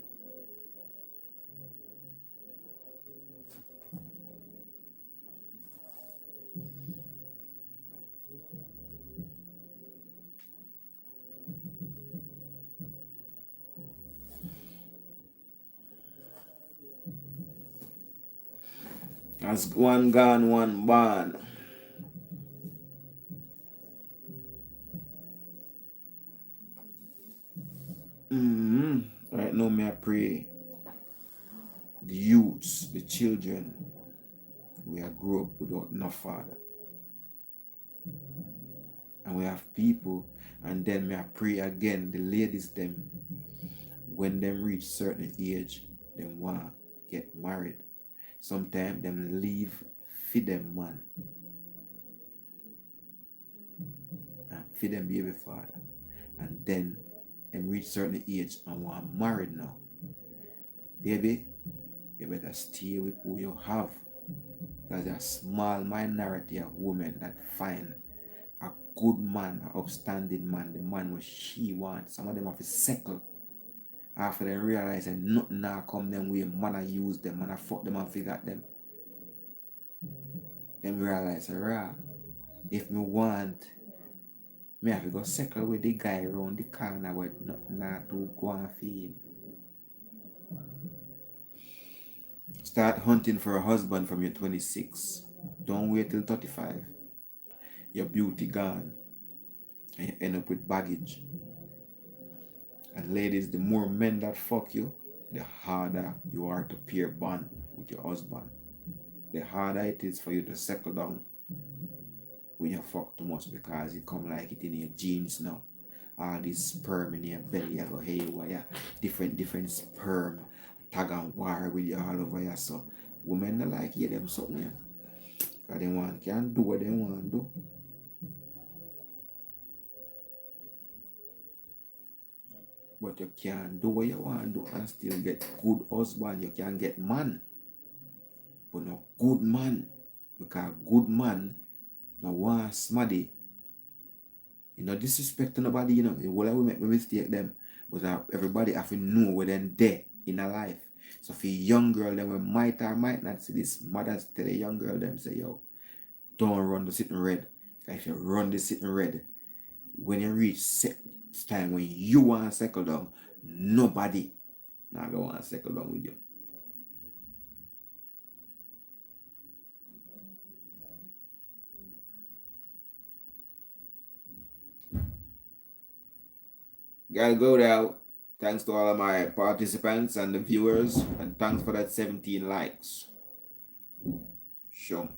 As one gone, one born. Right now, may I pray the youths, the children, we are grow up without no father. And we have people, and then may I pray again, the ladies them, when them reach certain age, them want get married. Sometimes them leave for them man. And for them baby father. And then them reach certain age and want married now. Baby, you better stay with who you have. Because there's a small minority of women that find a good man, an upstanding man, the man what she wants. Some of them have to settle. After they realize that nothing now come them way, man I use them, man I fuck them and figure them. Then realize, if me want, me have to go settle with the guy around the corner with nothing now to go and feed. Start hunting for a husband from your 26. Don't wait till 35. Your beauty gone. And you end up with baggage. And ladies, the more men that fuck you, the harder you are to pair bond with your husband. The harder it is for you to settle down when you fuck too much because it come like it in your genes now. all this sperm in your belly, you go haywire, different sperm, tag and war with you all over you. So women don't like hear them something, yeah. Because they can do what they want to do. But you can't do what you want to do and still get good husband. You can get man, but no good man. Because good man no want smaddy. You know, disrespect to nobody, you know. The whole we make mistake them. But everybody have to know where they're there in a life. So for a young girl, then we might or might not see this. Mothers tell a young girl them say, yo, don't run the sitting red. Because if you run the sitting red, when you reach time when you want to settle down, nobody not going to want to settle down with you. Gotta go now. Thanks to all of my participants and the viewers, and thanks for that 17 likes. Sure.